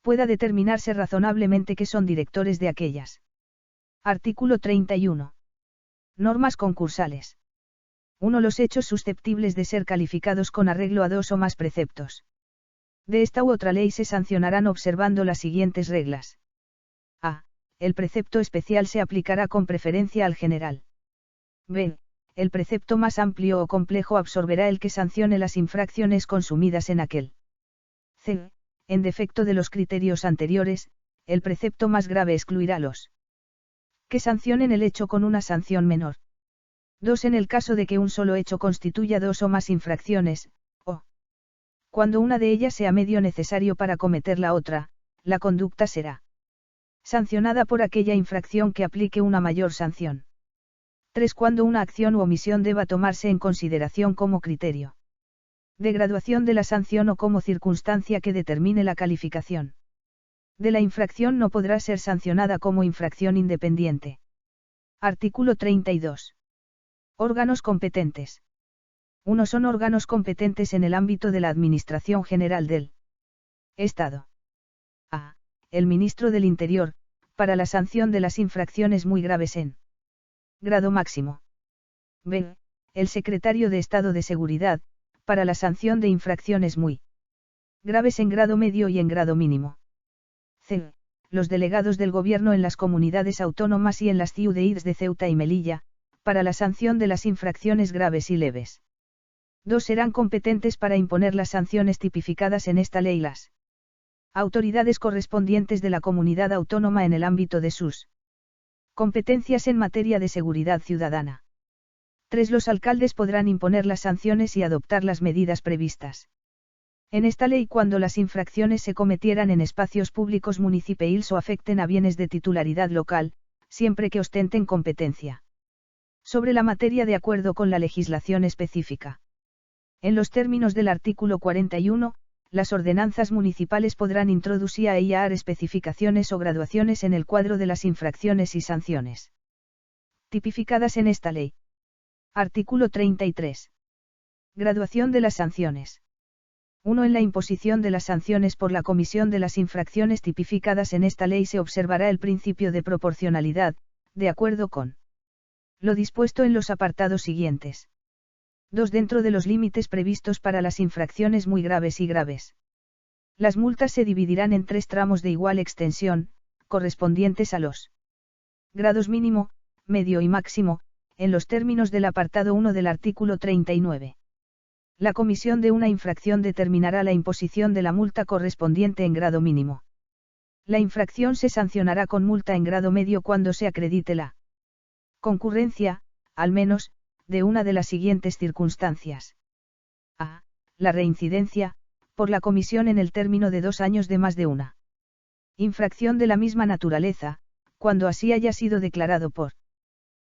pueda determinarse razonablemente que son directores de aquellas. Artículo 31. Normas concursales. 1. Los hechos susceptibles de ser calificados con arreglo a 2 o más preceptos de esta u otra ley se sancionarán observando las siguientes reglas. A. El precepto especial se aplicará con preferencia al general. B. El precepto más amplio o complejo absorberá el que sancione las infracciones consumidas en aquel. C. En defecto de los criterios anteriores, el precepto más grave excluirá los que sancionen el hecho con una sanción menor. 2 en el caso de que un solo hecho constituya dos o más infracciones, o cuando una de ellas sea medio necesario para cometer la otra, la conducta será sancionada por aquella infracción que aplique una mayor sanción. 3 cuando una acción u omisión deba tomarse en consideración como criterio de graduación de la sanción o como circunstancia que determine la calificación de la infracción no podrá ser sancionada como infracción independiente. Artículo 32. Órganos competentes. 1 son órganos competentes en el ámbito de la Administración General del Estado. A. El Ministro del Interior, para la sanción de las infracciones muy graves en grado máximo. B. El Secretario de Estado de Seguridad, para la sanción de infracciones muy graves en grado medio y en grado mínimo. C. Los delegados del Gobierno en las comunidades autónomas y en las ciudades de Ceuta y Melilla, para la sanción de las infracciones graves y leves. 2 serán competentes para imponer las sanciones tipificadas en esta ley las autoridades correspondientes de la comunidad autónoma en el ámbito de sus competencias en materia de seguridad ciudadana. 3 Los alcaldes podrán imponer las sanciones y adoptar las medidas previstas en esta ley cuando las infracciones se cometieran en espacios públicos municipales o afecten a bienes de titularidad local, siempre que ostenten competencia sobre la materia de acuerdo con la legislación específica. En los términos del artículo 41, las ordenanzas municipales podrán introducir y dar especificaciones o graduaciones en el cuadro de las infracciones y sanciones tipificadas en esta ley. Artículo 33. Graduación de las sanciones. 1 En la imposición de las sanciones por la comisión de las infracciones tipificadas en esta ley se observará el principio de proporcionalidad, de acuerdo con lo dispuesto en los apartados siguientes. 2 Dentro de los límites previstos para las infracciones muy graves y graves. Las multas se dividirán en 3 tramos de igual extensión, correspondientes a los grados mínimo, medio y máximo, en los términos del apartado 1 del artículo 39. La comisión de una infracción determinará la imposición de la multa correspondiente en grado mínimo. La infracción se sancionará con multa en grado medio cuando se acredite la concurrencia, al menos, de una de las siguientes circunstancias. A. La reincidencia, por la comisión en el término de 2 años de más de una infracción de la misma naturaleza, cuando así haya sido declarado por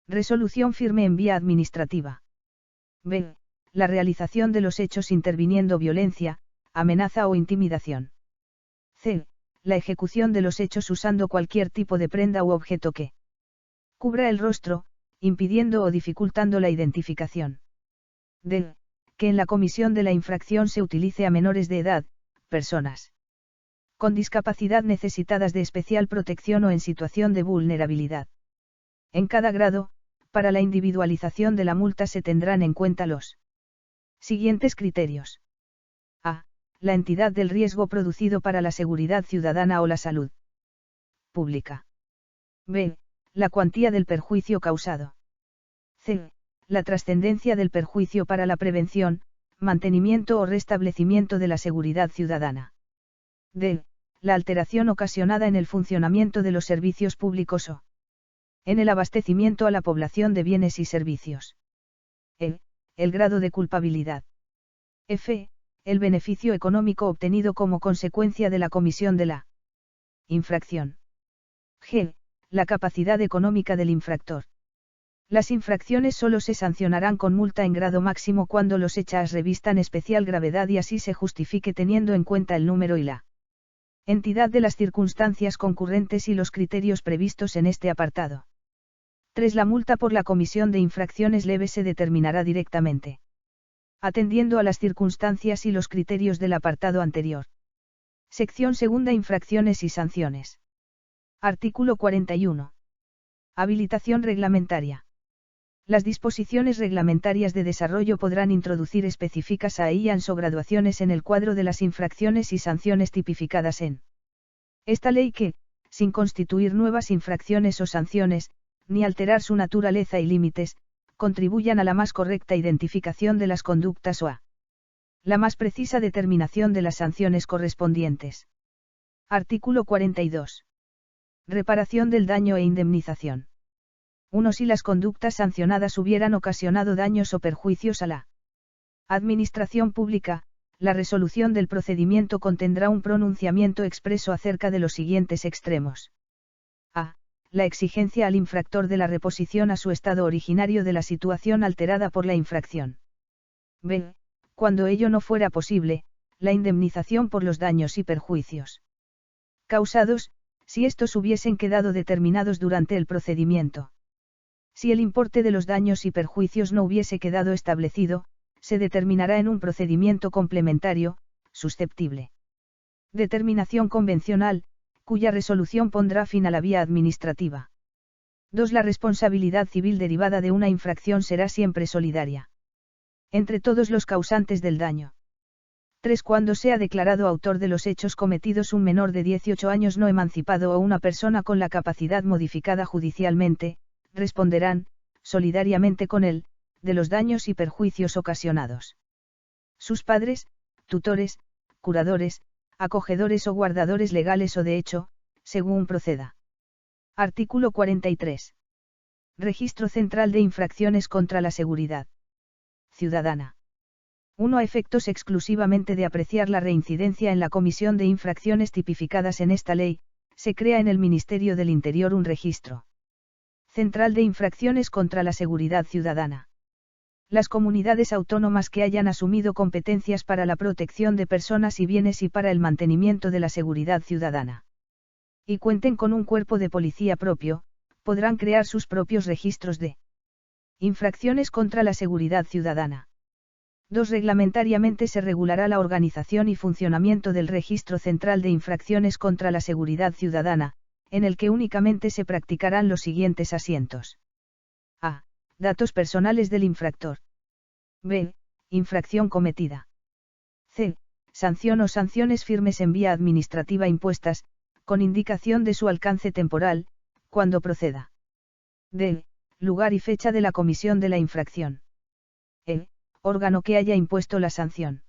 resolución firme en vía administrativa. B. La realización de los hechos interviniendo violencia, amenaza o intimidación. C. La ejecución de los hechos usando cualquier tipo de prenda u objeto que cubra el rostro, impidiendo o dificultando la identificación. D. Que en la comisión de la infracción se utilice a menores de edad, personas con discapacidad necesitadas de especial protección o en situación de vulnerabilidad. En cada grado, para la individualización de la multa se tendrán en cuenta los siguientes criterios. A. La entidad del riesgo producido para la seguridad ciudadana o la salud pública. B. La cuantía del perjuicio causado. C. La trascendencia del perjuicio para la prevención, mantenimiento o restablecimiento de la seguridad ciudadana. D. La alteración ocasionada en el funcionamiento de los servicios públicos o en el abastecimiento a la población de bienes y servicios. E. El grado de culpabilidad. F. El beneficio económico obtenido como consecuencia de la comisión de la infracción. G. La capacidad económica del infractor. Las infracciones solo se sancionarán con multa en grado máximo cuando los hechos revistan especial gravedad y así se justifique teniendo en cuenta el número y la entidad de las circunstancias concurrentes y los criterios previstos en este apartado. 3. La multa por la comisión de infracciones leves se determinará directamente, atendiendo a las circunstancias y los criterios del apartado anterior. Sección 2. Infracciones y sanciones. Artículo 41. Habilitación reglamentaria. Las disposiciones reglamentarias de desarrollo podrán introducir específicas AIANS o graduaciones en el cuadro de las infracciones y sanciones tipificadas en esta ley que, sin constituir nuevas infracciones o sanciones, ni alterar su naturaleza y límites, contribuyan a la más correcta identificación de las conductas o a la más precisa determinación de las sanciones correspondientes. Artículo 42. Reparación del daño e indemnización. 1. Si las conductas sancionadas hubieran ocasionado daños o perjuicios a la administración pública, la resolución del procedimiento contendrá un pronunciamiento expreso acerca de los siguientes extremos. A. La exigencia al infractor de la reposición a su estado originario de la situación alterada por la infracción. B. Cuando ello no fuera posible, la indemnización por los daños y perjuicios causados, si estos hubiesen quedado determinados durante el procedimiento. Si el importe de los daños y perjuicios no hubiese quedado establecido, se determinará en un procedimiento complementario, susceptible. Determinación convencional, cuya resolución pondrá fin a la vía administrativa. 2. La responsabilidad civil derivada de una infracción será siempre solidaria entre todos los causantes del daño. 3. Cuando sea declarado autor de los hechos cometidos un menor de 18 años no emancipado o una persona con la capacidad modificada judicialmente, responderán, solidariamente con él, de los daños y perjuicios ocasionados. Sus padres, tutores, curadores, acogedores o guardadores legales o de hecho, según proceda. Artículo 43. Registro Central de Infracciones contra la Seguridad Ciudadana. 1. A efectos exclusivamente de apreciar la reincidencia en la comisión de infracciones tipificadas en esta ley, se crea en el Ministerio del Interior un registro central de infracciones contra la seguridad ciudadana. Las comunidades autónomas que hayan asumido competencias para la protección de personas y bienes y para el mantenimiento de la seguridad ciudadana, y cuenten con un cuerpo de policía propio, podrán crear sus propios registros de infracciones contra la seguridad ciudadana. 2. Reglamentariamente se regulará la organización y funcionamiento del Registro Central de Infracciones contra la Seguridad Ciudadana, en el que únicamente se practicarán los siguientes asientos. A. Datos personales del infractor. B. Infracción cometida. C. Sanción o sanciones firmes en vía administrativa impuestas, con indicación de su alcance temporal, cuando proceda. D. Lugar y fecha de la comisión de la infracción. E. Órgano que haya impuesto la sanción.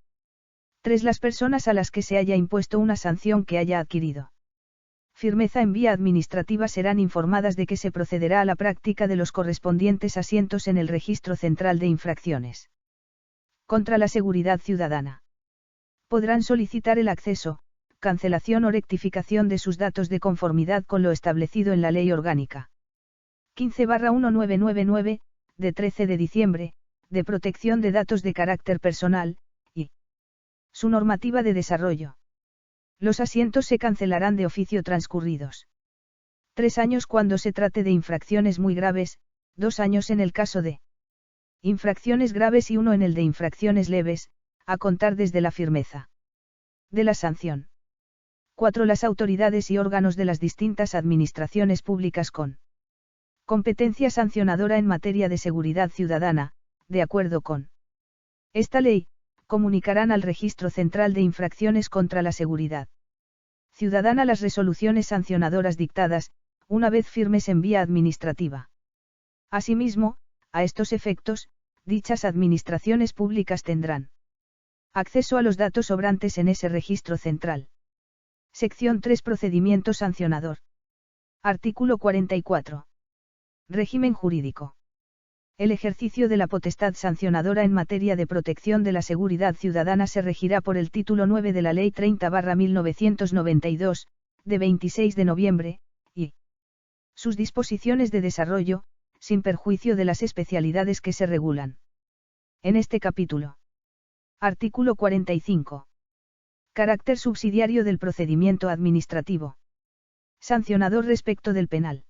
3. Las personas a las que se haya impuesto una sanción que haya adquirido firmeza en vía administrativa serán informadas de que se procederá a la práctica de los correspondientes asientos en el Registro Central de Infracciones contra la Seguridad Ciudadana. Podrán solicitar el acceso, cancelación o rectificación de sus datos de conformidad con lo establecido en la Ley Orgánica 15/1999, de 13 de diciembre, de protección de datos de carácter personal, y su normativa de desarrollo. Los asientos se cancelarán de oficio transcurridos 3 años cuando se trate de infracciones muy graves, 2 años en el caso de infracciones graves y 1 en el de infracciones leves, a contar desde la firmeza de la sanción. 4. Las autoridades y órganos de las distintas administraciones públicas con competencia sancionadora en materia de seguridad ciudadana, de acuerdo con esta ley, comunicarán al Registro Central de Infracciones contra la Seguridad Ciudadana las resoluciones sancionadoras dictadas, una vez firmes en vía administrativa. Asimismo, a estos efectos, dichas administraciones públicas tendrán acceso a los datos sobrantes en ese registro central. Sección 3. Procedimiento sancionador. Artículo 44. Régimen jurídico. El ejercicio de la potestad sancionadora en materia de protección de la seguridad ciudadana se regirá por el título 9 de la Ley 30/1992, de 26 de noviembre, y sus disposiciones de desarrollo, sin perjuicio de las especialidades que se regulan en este capítulo. Artículo 45. Carácter subsidiario del procedimiento administrativo. Sancionador respecto del penal.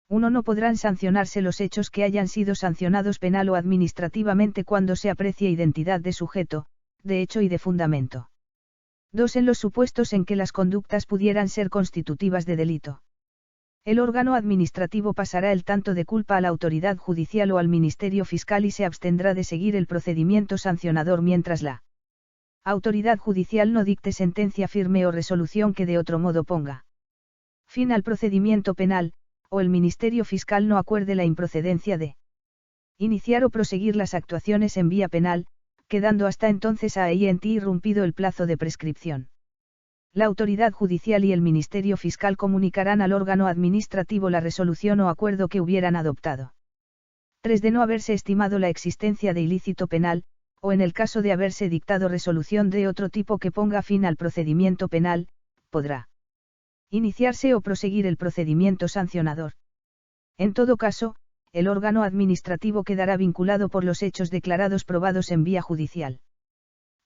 1. No podrán sancionarse los hechos que hayan sido sancionados penal o administrativamente cuando se aprecie identidad de sujeto, de hecho y de fundamento. 2. En los supuestos en que las conductas pudieran ser constitutivas de delito. El órgano administrativo pasará el tanto de culpa a la autoridad judicial o al Ministerio Fiscal y se abstendrá de seguir el procedimiento sancionador mientras la autoridad judicial no dicte sentencia firme o resolución que de otro modo ponga fin al procedimiento penal, o el Ministerio Fiscal no acuerde la improcedencia de iniciar o proseguir las actuaciones en vía penal, quedando hasta entonces ahí en ti irrumpido el plazo de prescripción. La autoridad judicial y el Ministerio Fiscal comunicarán al órgano administrativo la resolución o acuerdo que hubieran adoptado. 3. De no haberse estimado la existencia de ilícito penal, o en el caso de haberse dictado resolución de otro tipo que ponga fin al procedimiento penal, podrá iniciarse o proseguir el procedimiento sancionador. En todo caso, el órgano administrativo quedará vinculado por los hechos declarados probados en vía judicial.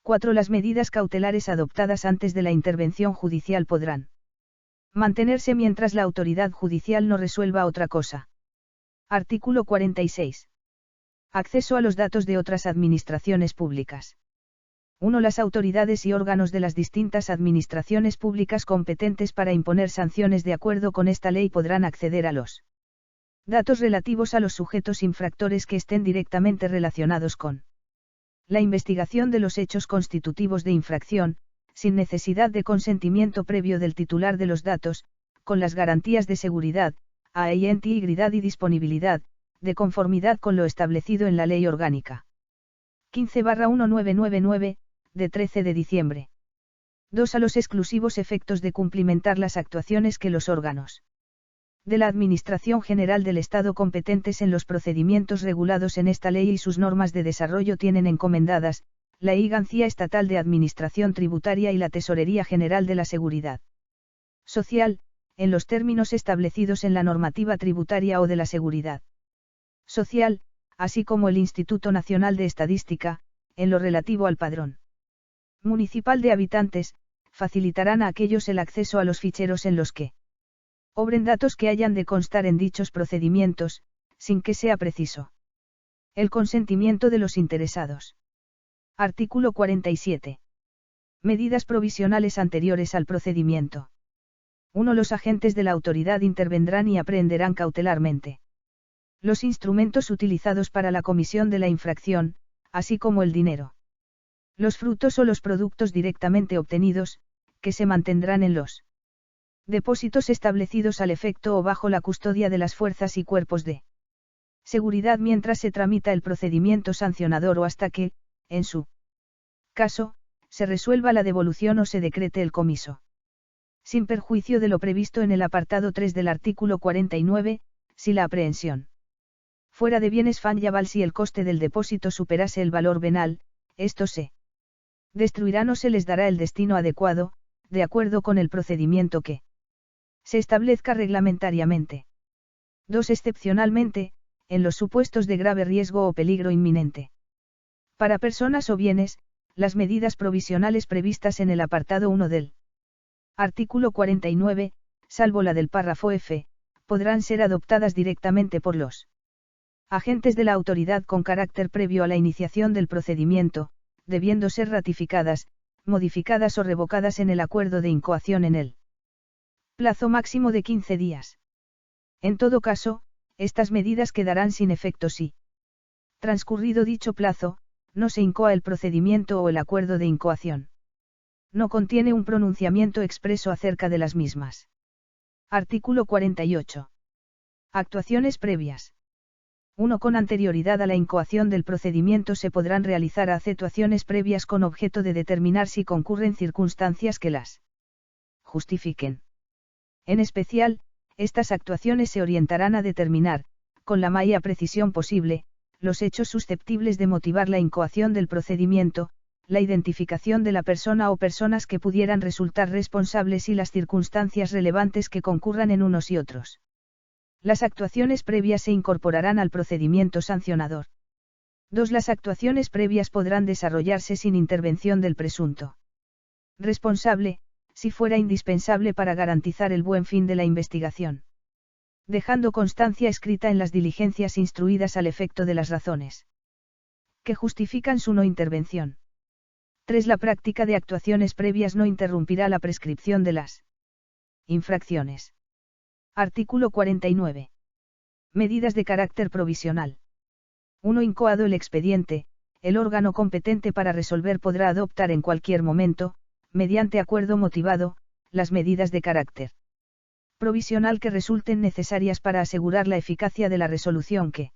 4. Las medidas cautelares adoptadas antes de la intervención judicial podrán mantenerse mientras la autoridad judicial no resuelva otra cosa. Artículo 46. Acceso a los datos de otras administraciones públicas. 1. Las autoridades y órganos de las distintas administraciones públicas competentes para imponer sanciones de acuerdo con esta ley podrán acceder a los datos relativos a los sujetos infractores que estén directamente relacionados con la investigación de los hechos constitutivos de infracción, sin necesidad de consentimiento previo del titular de los datos, con las garantías de seguridad, integridad y disponibilidad, de conformidad con lo establecido en la Ley Orgánica 15/1999, de 13 de diciembre. 2. A los exclusivos efectos de cumplimentar las actuaciones que los órganos de la Administración General del Estado competentes en los procedimientos regulados en esta ley y sus normas de desarrollo tienen encomendadas, la Agencia Estatal de Administración Tributaria y la Tesorería General de la Seguridad Social, en los términos establecidos en la normativa tributaria o de la Seguridad Social, así como el Instituto Nacional de Estadística, en lo relativo al padrón municipal de habitantes, facilitarán a aquellos el acceso a los ficheros en los que obren datos que hayan de constar en dichos procedimientos, sin que sea preciso el consentimiento de los interesados. Artículo 47. Medidas provisionales anteriores al procedimiento. 1. Los agentes de la autoridad intervendrán y aprehenderán cautelarmente los instrumentos utilizados para la comisión de la infracción, así como el dinero, los frutos o los productos directamente obtenidos, que se mantendrán en los depósitos establecidos al efecto o bajo la custodia de las fuerzas y cuerpos de seguridad mientras se tramita el procedimiento sancionador o hasta que, en su caso, se resuelva la devolución o se decrete el comiso. Sin perjuicio de lo previsto en el apartado 3 del artículo 49, si la aprehensión fuera de bienes fungibles si el coste del depósito superase el valor venal, estos se destruirán o se les dará el destino adecuado, de acuerdo con el procedimiento que se establezca reglamentariamente. 2. Excepcionalmente, en los supuestos de grave riesgo o peligro inminente para personas o bienes, las medidas provisionales previstas en el apartado 1 del artículo 49, salvo la del párrafo F, podrán ser adoptadas directamente por los agentes de la autoridad con carácter previo a la iniciación del procedimiento, debiendo ser ratificadas, modificadas o revocadas en el acuerdo de incoación en el plazo máximo de 15 días. En todo caso, estas medidas quedarán sin efecto si, transcurrido dicho plazo, no se incoa el procedimiento o el acuerdo de incoación no contiene un pronunciamiento expreso acerca de las mismas. Artículo 48. Actuaciones previas. 1. Con anterioridad a la incoación del procedimiento se podrán realizar actuaciones previas con objeto de determinar si concurren circunstancias que las justifiquen. En especial, estas actuaciones se orientarán a determinar, con la mayor precisión posible, los hechos susceptibles de motivar la incoación del procedimiento, la identificación de la persona o personas que pudieran resultar responsables y las circunstancias relevantes que concurran en unos y otros. Las actuaciones previas se incorporarán al procedimiento sancionador. 2. Las actuaciones previas podrán desarrollarse sin intervención del presunto responsable, si fuera indispensable para garantizar el buen fin de la investigación, dejando constancia escrita en las diligencias instruidas al efecto de las razones que justifican su no intervención. 3. La práctica de actuaciones previas no interrumpirá la prescripción de las infracciones. Artículo 49. Medidas de carácter provisional. 1. Incoado el expediente, el órgano competente para resolver podrá adoptar en cualquier momento, mediante acuerdo motivado, las medidas de carácter provisional que resulten necesarias para asegurar la eficacia de la resolución que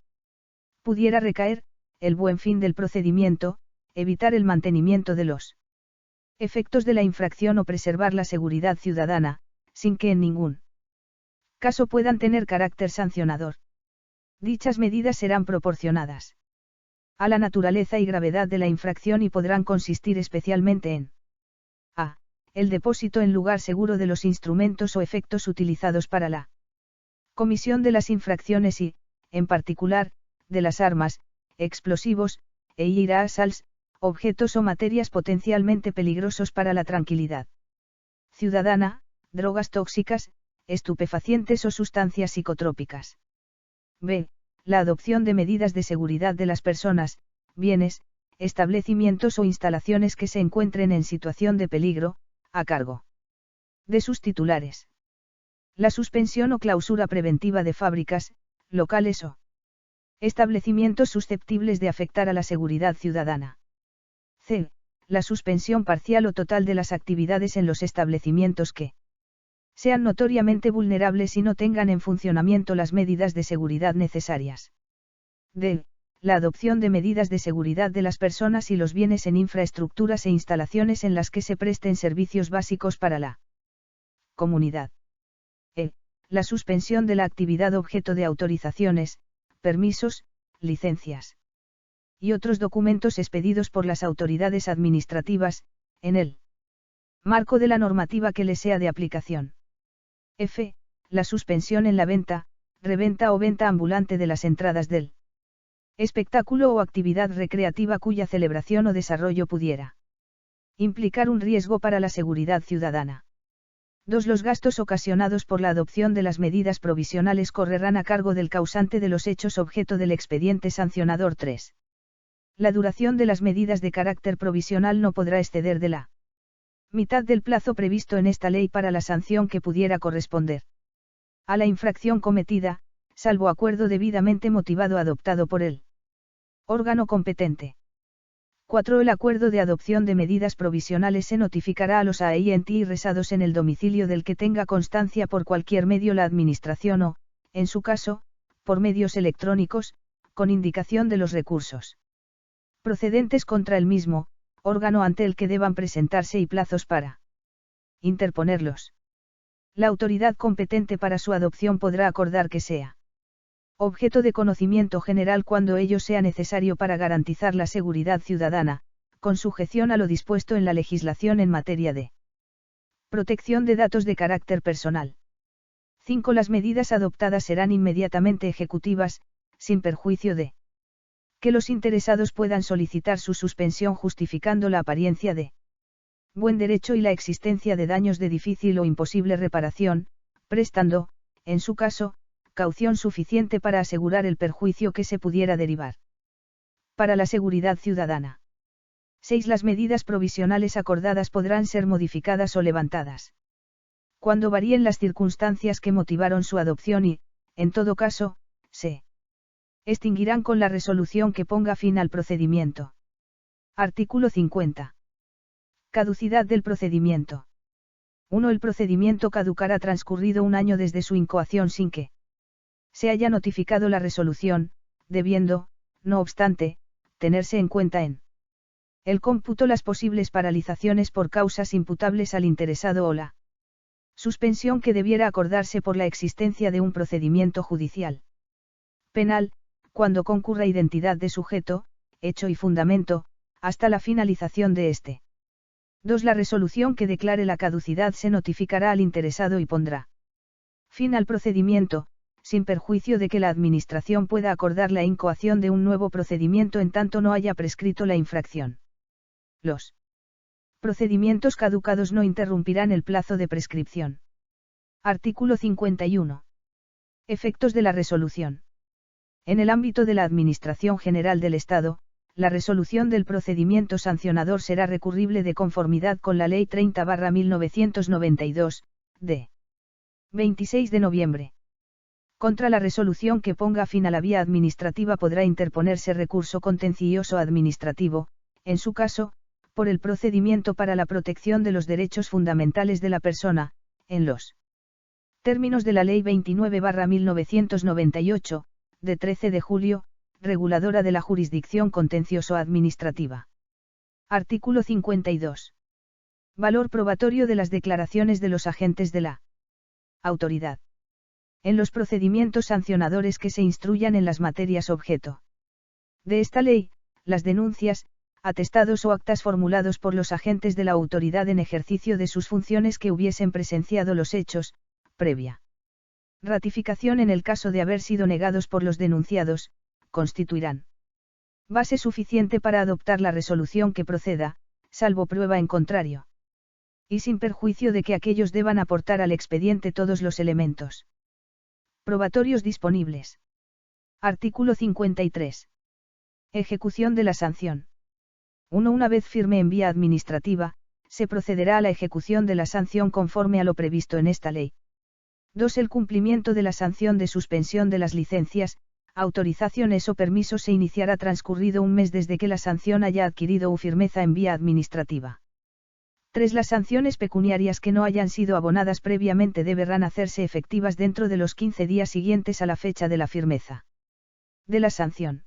pudiera recaer, el buen fin del procedimiento, evitar el mantenimiento de los Efectos de la infracción o preservar la seguridad ciudadana, sin que en ningún caso puedan tener carácter sancionador. Dichas medidas serán proporcionadas a la naturaleza y gravedad de la infracción y podrán consistir especialmente en a. El depósito en lugar seguro de los instrumentos o efectos utilizados para la comisión de las infracciones y, en particular, de las armas, explosivos, e aerosols, objetos o materias potencialmente peligrosos para la tranquilidad ciudadana, drogas tóxicas, estupefacientes o sustancias psicotrópicas. B. La adopción de medidas de seguridad de las personas, bienes, establecimientos o instalaciones que se encuentren en situación de peligro, a cargo de sus titulares. La suspensión o clausura preventiva de fábricas, locales o establecimientos susceptibles de afectar a la seguridad ciudadana. C. La suspensión parcial o total de las actividades en los establecimientos que sean notoriamente vulnerables y no tengan en funcionamiento las medidas de seguridad necesarias. D. La adopción de medidas de seguridad de las personas y los bienes en infraestructuras e instalaciones en las que se presten servicios básicos para la comunidad. E. La suspensión de la actividad objeto de autorizaciones, permisos, licencias y otros documentos expedidos por las autoridades administrativas, en el marco de la normativa que les sea de aplicación. F. La suspensión en la venta, reventa o venta ambulante de las entradas del espectáculo o actividad recreativa cuya celebración o desarrollo pudiera implicar un riesgo para la seguridad ciudadana. 2. Los gastos ocasionados por la adopción de las medidas provisionales correrán a cargo del causante de los hechos objeto del expediente sancionador. 3. La duración de las medidas de carácter provisional no podrá exceder de la mitad del plazo previsto en esta ley para la sanción que pudiera corresponder a la infracción cometida, salvo acuerdo debidamente motivado adoptado por el órgano competente. 4. El acuerdo de adopción de medidas provisionales se notificará a los AENT resados en el domicilio del que tenga constancia por cualquier medio la administración o, en su caso, por medios electrónicos, con indicación de los recursos procedentes contra el mismo, órgano ante el que deban presentarse y plazos para interponerlos. La autoridad competente para su adopción podrá acordar que sea objeto de conocimiento general cuando ello sea necesario para garantizar la seguridad ciudadana, con sujeción a lo dispuesto en la legislación en materia de protección de datos de carácter personal. 5. Las medidas adoptadas serán inmediatamente ejecutivas, sin perjuicio de que los interesados puedan solicitar su suspensión justificando la apariencia de buen derecho y la existencia de daños de difícil o imposible reparación, prestando, en su caso, caución suficiente para asegurar el perjuicio que se pudiera derivar para la seguridad ciudadana. 6. Las medidas provisionales acordadas podrán ser modificadas o levantadas cuando varíen las circunstancias que motivaron su adopción y, en todo caso, se extinguirán con la resolución que ponga fin al procedimiento. Artículo 50. Caducidad del procedimiento. 1. El procedimiento caducará transcurrido un año desde su incoación sin que se haya notificado la resolución, debiendo, no obstante, tenerse en cuenta en el cómputo las posibles paralizaciones por causas imputables al interesado o la suspensión que debiera acordarse por la existencia de un procedimiento judicial penal, cuando concurra identidad de sujeto, hecho y fundamento, hasta la finalización de este. 2. La resolución que declare la caducidad se notificará al interesado y pondrá fin al procedimiento, sin perjuicio de que la Administración pueda acordar la incoación de un nuevo procedimiento en tanto no haya prescrito la infracción. Los procedimientos caducados no interrumpirán el plazo de prescripción. Artículo 51. Efectos de la resolución. En el ámbito de la Administración General del Estado, la resolución del procedimiento sancionador será recurrible de conformidad con la Ley 30/1992, de 26 de noviembre. Contra la resolución que ponga fin a la vía administrativa podrá interponerse recurso contencioso administrativo, en su caso, por el procedimiento para la protección de los derechos fundamentales de la persona, en los términos de la Ley 29/1998, de 13 de julio, reguladora de la jurisdicción contencioso-administrativa. Artículo 52. Valor probatorio de las declaraciones de los agentes de la autoridad. En los procedimientos sancionadores que se instruyan en las materias objeto de esta ley, las denuncias, atestados o actas formulados por los agentes de la autoridad en ejercicio de sus funciones que hubiesen presenciado los hechos, previa ratificación en el caso de haber sido negados por los denunciados, constituirán base suficiente para adoptar la resolución que proceda, salvo prueba en contrario. Y sin perjuicio de que aquellos deban aportar al expediente todos los elementos probatorios disponibles. Artículo 53. Ejecución de la sanción. 1. Una vez firme en vía administrativa, se procederá a la ejecución de la sanción conforme a lo previsto en esta ley. 2. El cumplimiento de la sanción de suspensión de las licencias, autorizaciones o permisos se iniciará transcurrido un mes desde que la sanción haya adquirido firmeza en vía administrativa. 3. Las sanciones pecuniarias que no hayan sido abonadas previamente deberán hacerse efectivas dentro de los 15 días siguientes a la fecha de la firmeza de la sanción.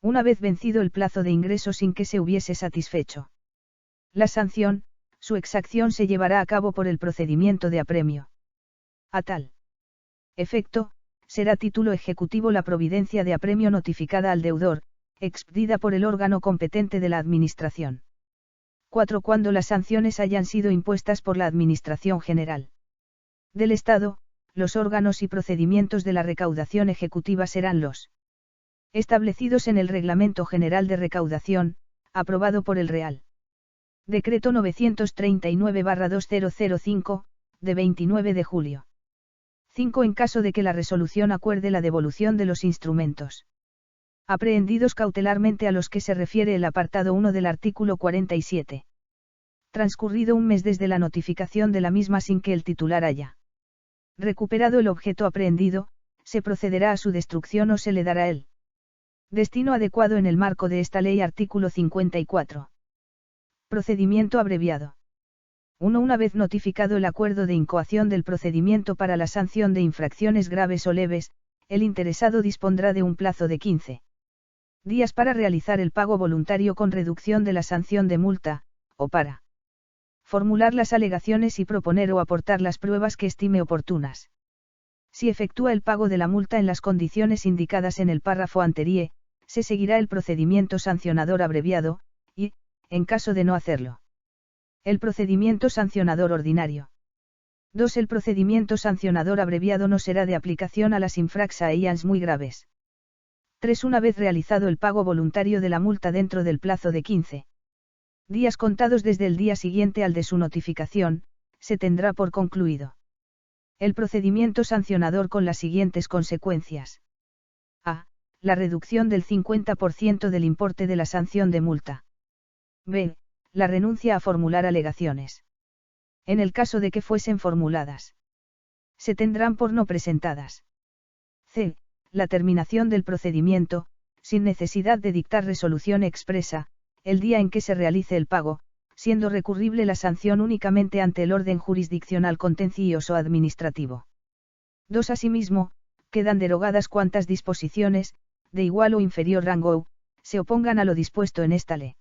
Una vez vencido el plazo de ingreso sin que se hubiese satisfecho la sanción, su exacción se llevará a cabo por el procedimiento de apremio. A tal efecto, será título ejecutivo la providencia de apremio notificada al deudor, expedida por el órgano competente de la Administración. 4. Cuando las sanciones hayan sido impuestas por la Administración General del Estado, los órganos y procedimientos de la recaudación ejecutiva serán los establecidos en el Reglamento General de Recaudación, aprobado por el Real Decreto 939/2005, de 29 de julio. 5. En caso de que la resolución acuerde la devolución de los instrumentos aprehendidos cautelarmente a los que se refiere el apartado 1 del artículo 47. Transcurrido un mes desde la notificación de la misma sin que el titular haya recuperado el objeto aprehendido, se procederá a su destrucción o se le dará el destino adecuado en el marco de esta ley. Artículo 54. Procedimiento abreviado. 1. Una vez notificado el acuerdo de incoación del procedimiento para la sanción de infracciones graves o leves, el interesado dispondrá de un plazo de 15 días para realizar el pago voluntario con reducción de la sanción de multa, o para formular las alegaciones y proponer o aportar las pruebas que estime oportunas. Si efectúa el pago de la multa en las condiciones indicadas en el párrafo anterior, se seguirá el procedimiento sancionador abreviado, y, en caso de no hacerlo, el procedimiento sancionador ordinario. 2. El procedimiento sancionador abreviado no será de aplicación a las infracciones muy graves. 3. Una vez realizado el pago voluntario de la multa dentro del plazo de 15 días contados desde el día siguiente al de su notificación, se tendrá por concluido el procedimiento sancionador con las siguientes consecuencias. A. La reducción del 50% del importe de la sanción de multa. B. La renuncia a formular alegaciones. En el caso de que fuesen formuladas, se tendrán por no presentadas. C. La terminación del procedimiento, sin necesidad de dictar resolución expresa, el día en que se realice el pago, siendo recurrible la sanción únicamente ante el orden jurisdiccional contencioso administrativo. 2. Asimismo, quedan derogadas cuantas disposiciones, de igual o inferior rango, se opongan a lo dispuesto en esta ley.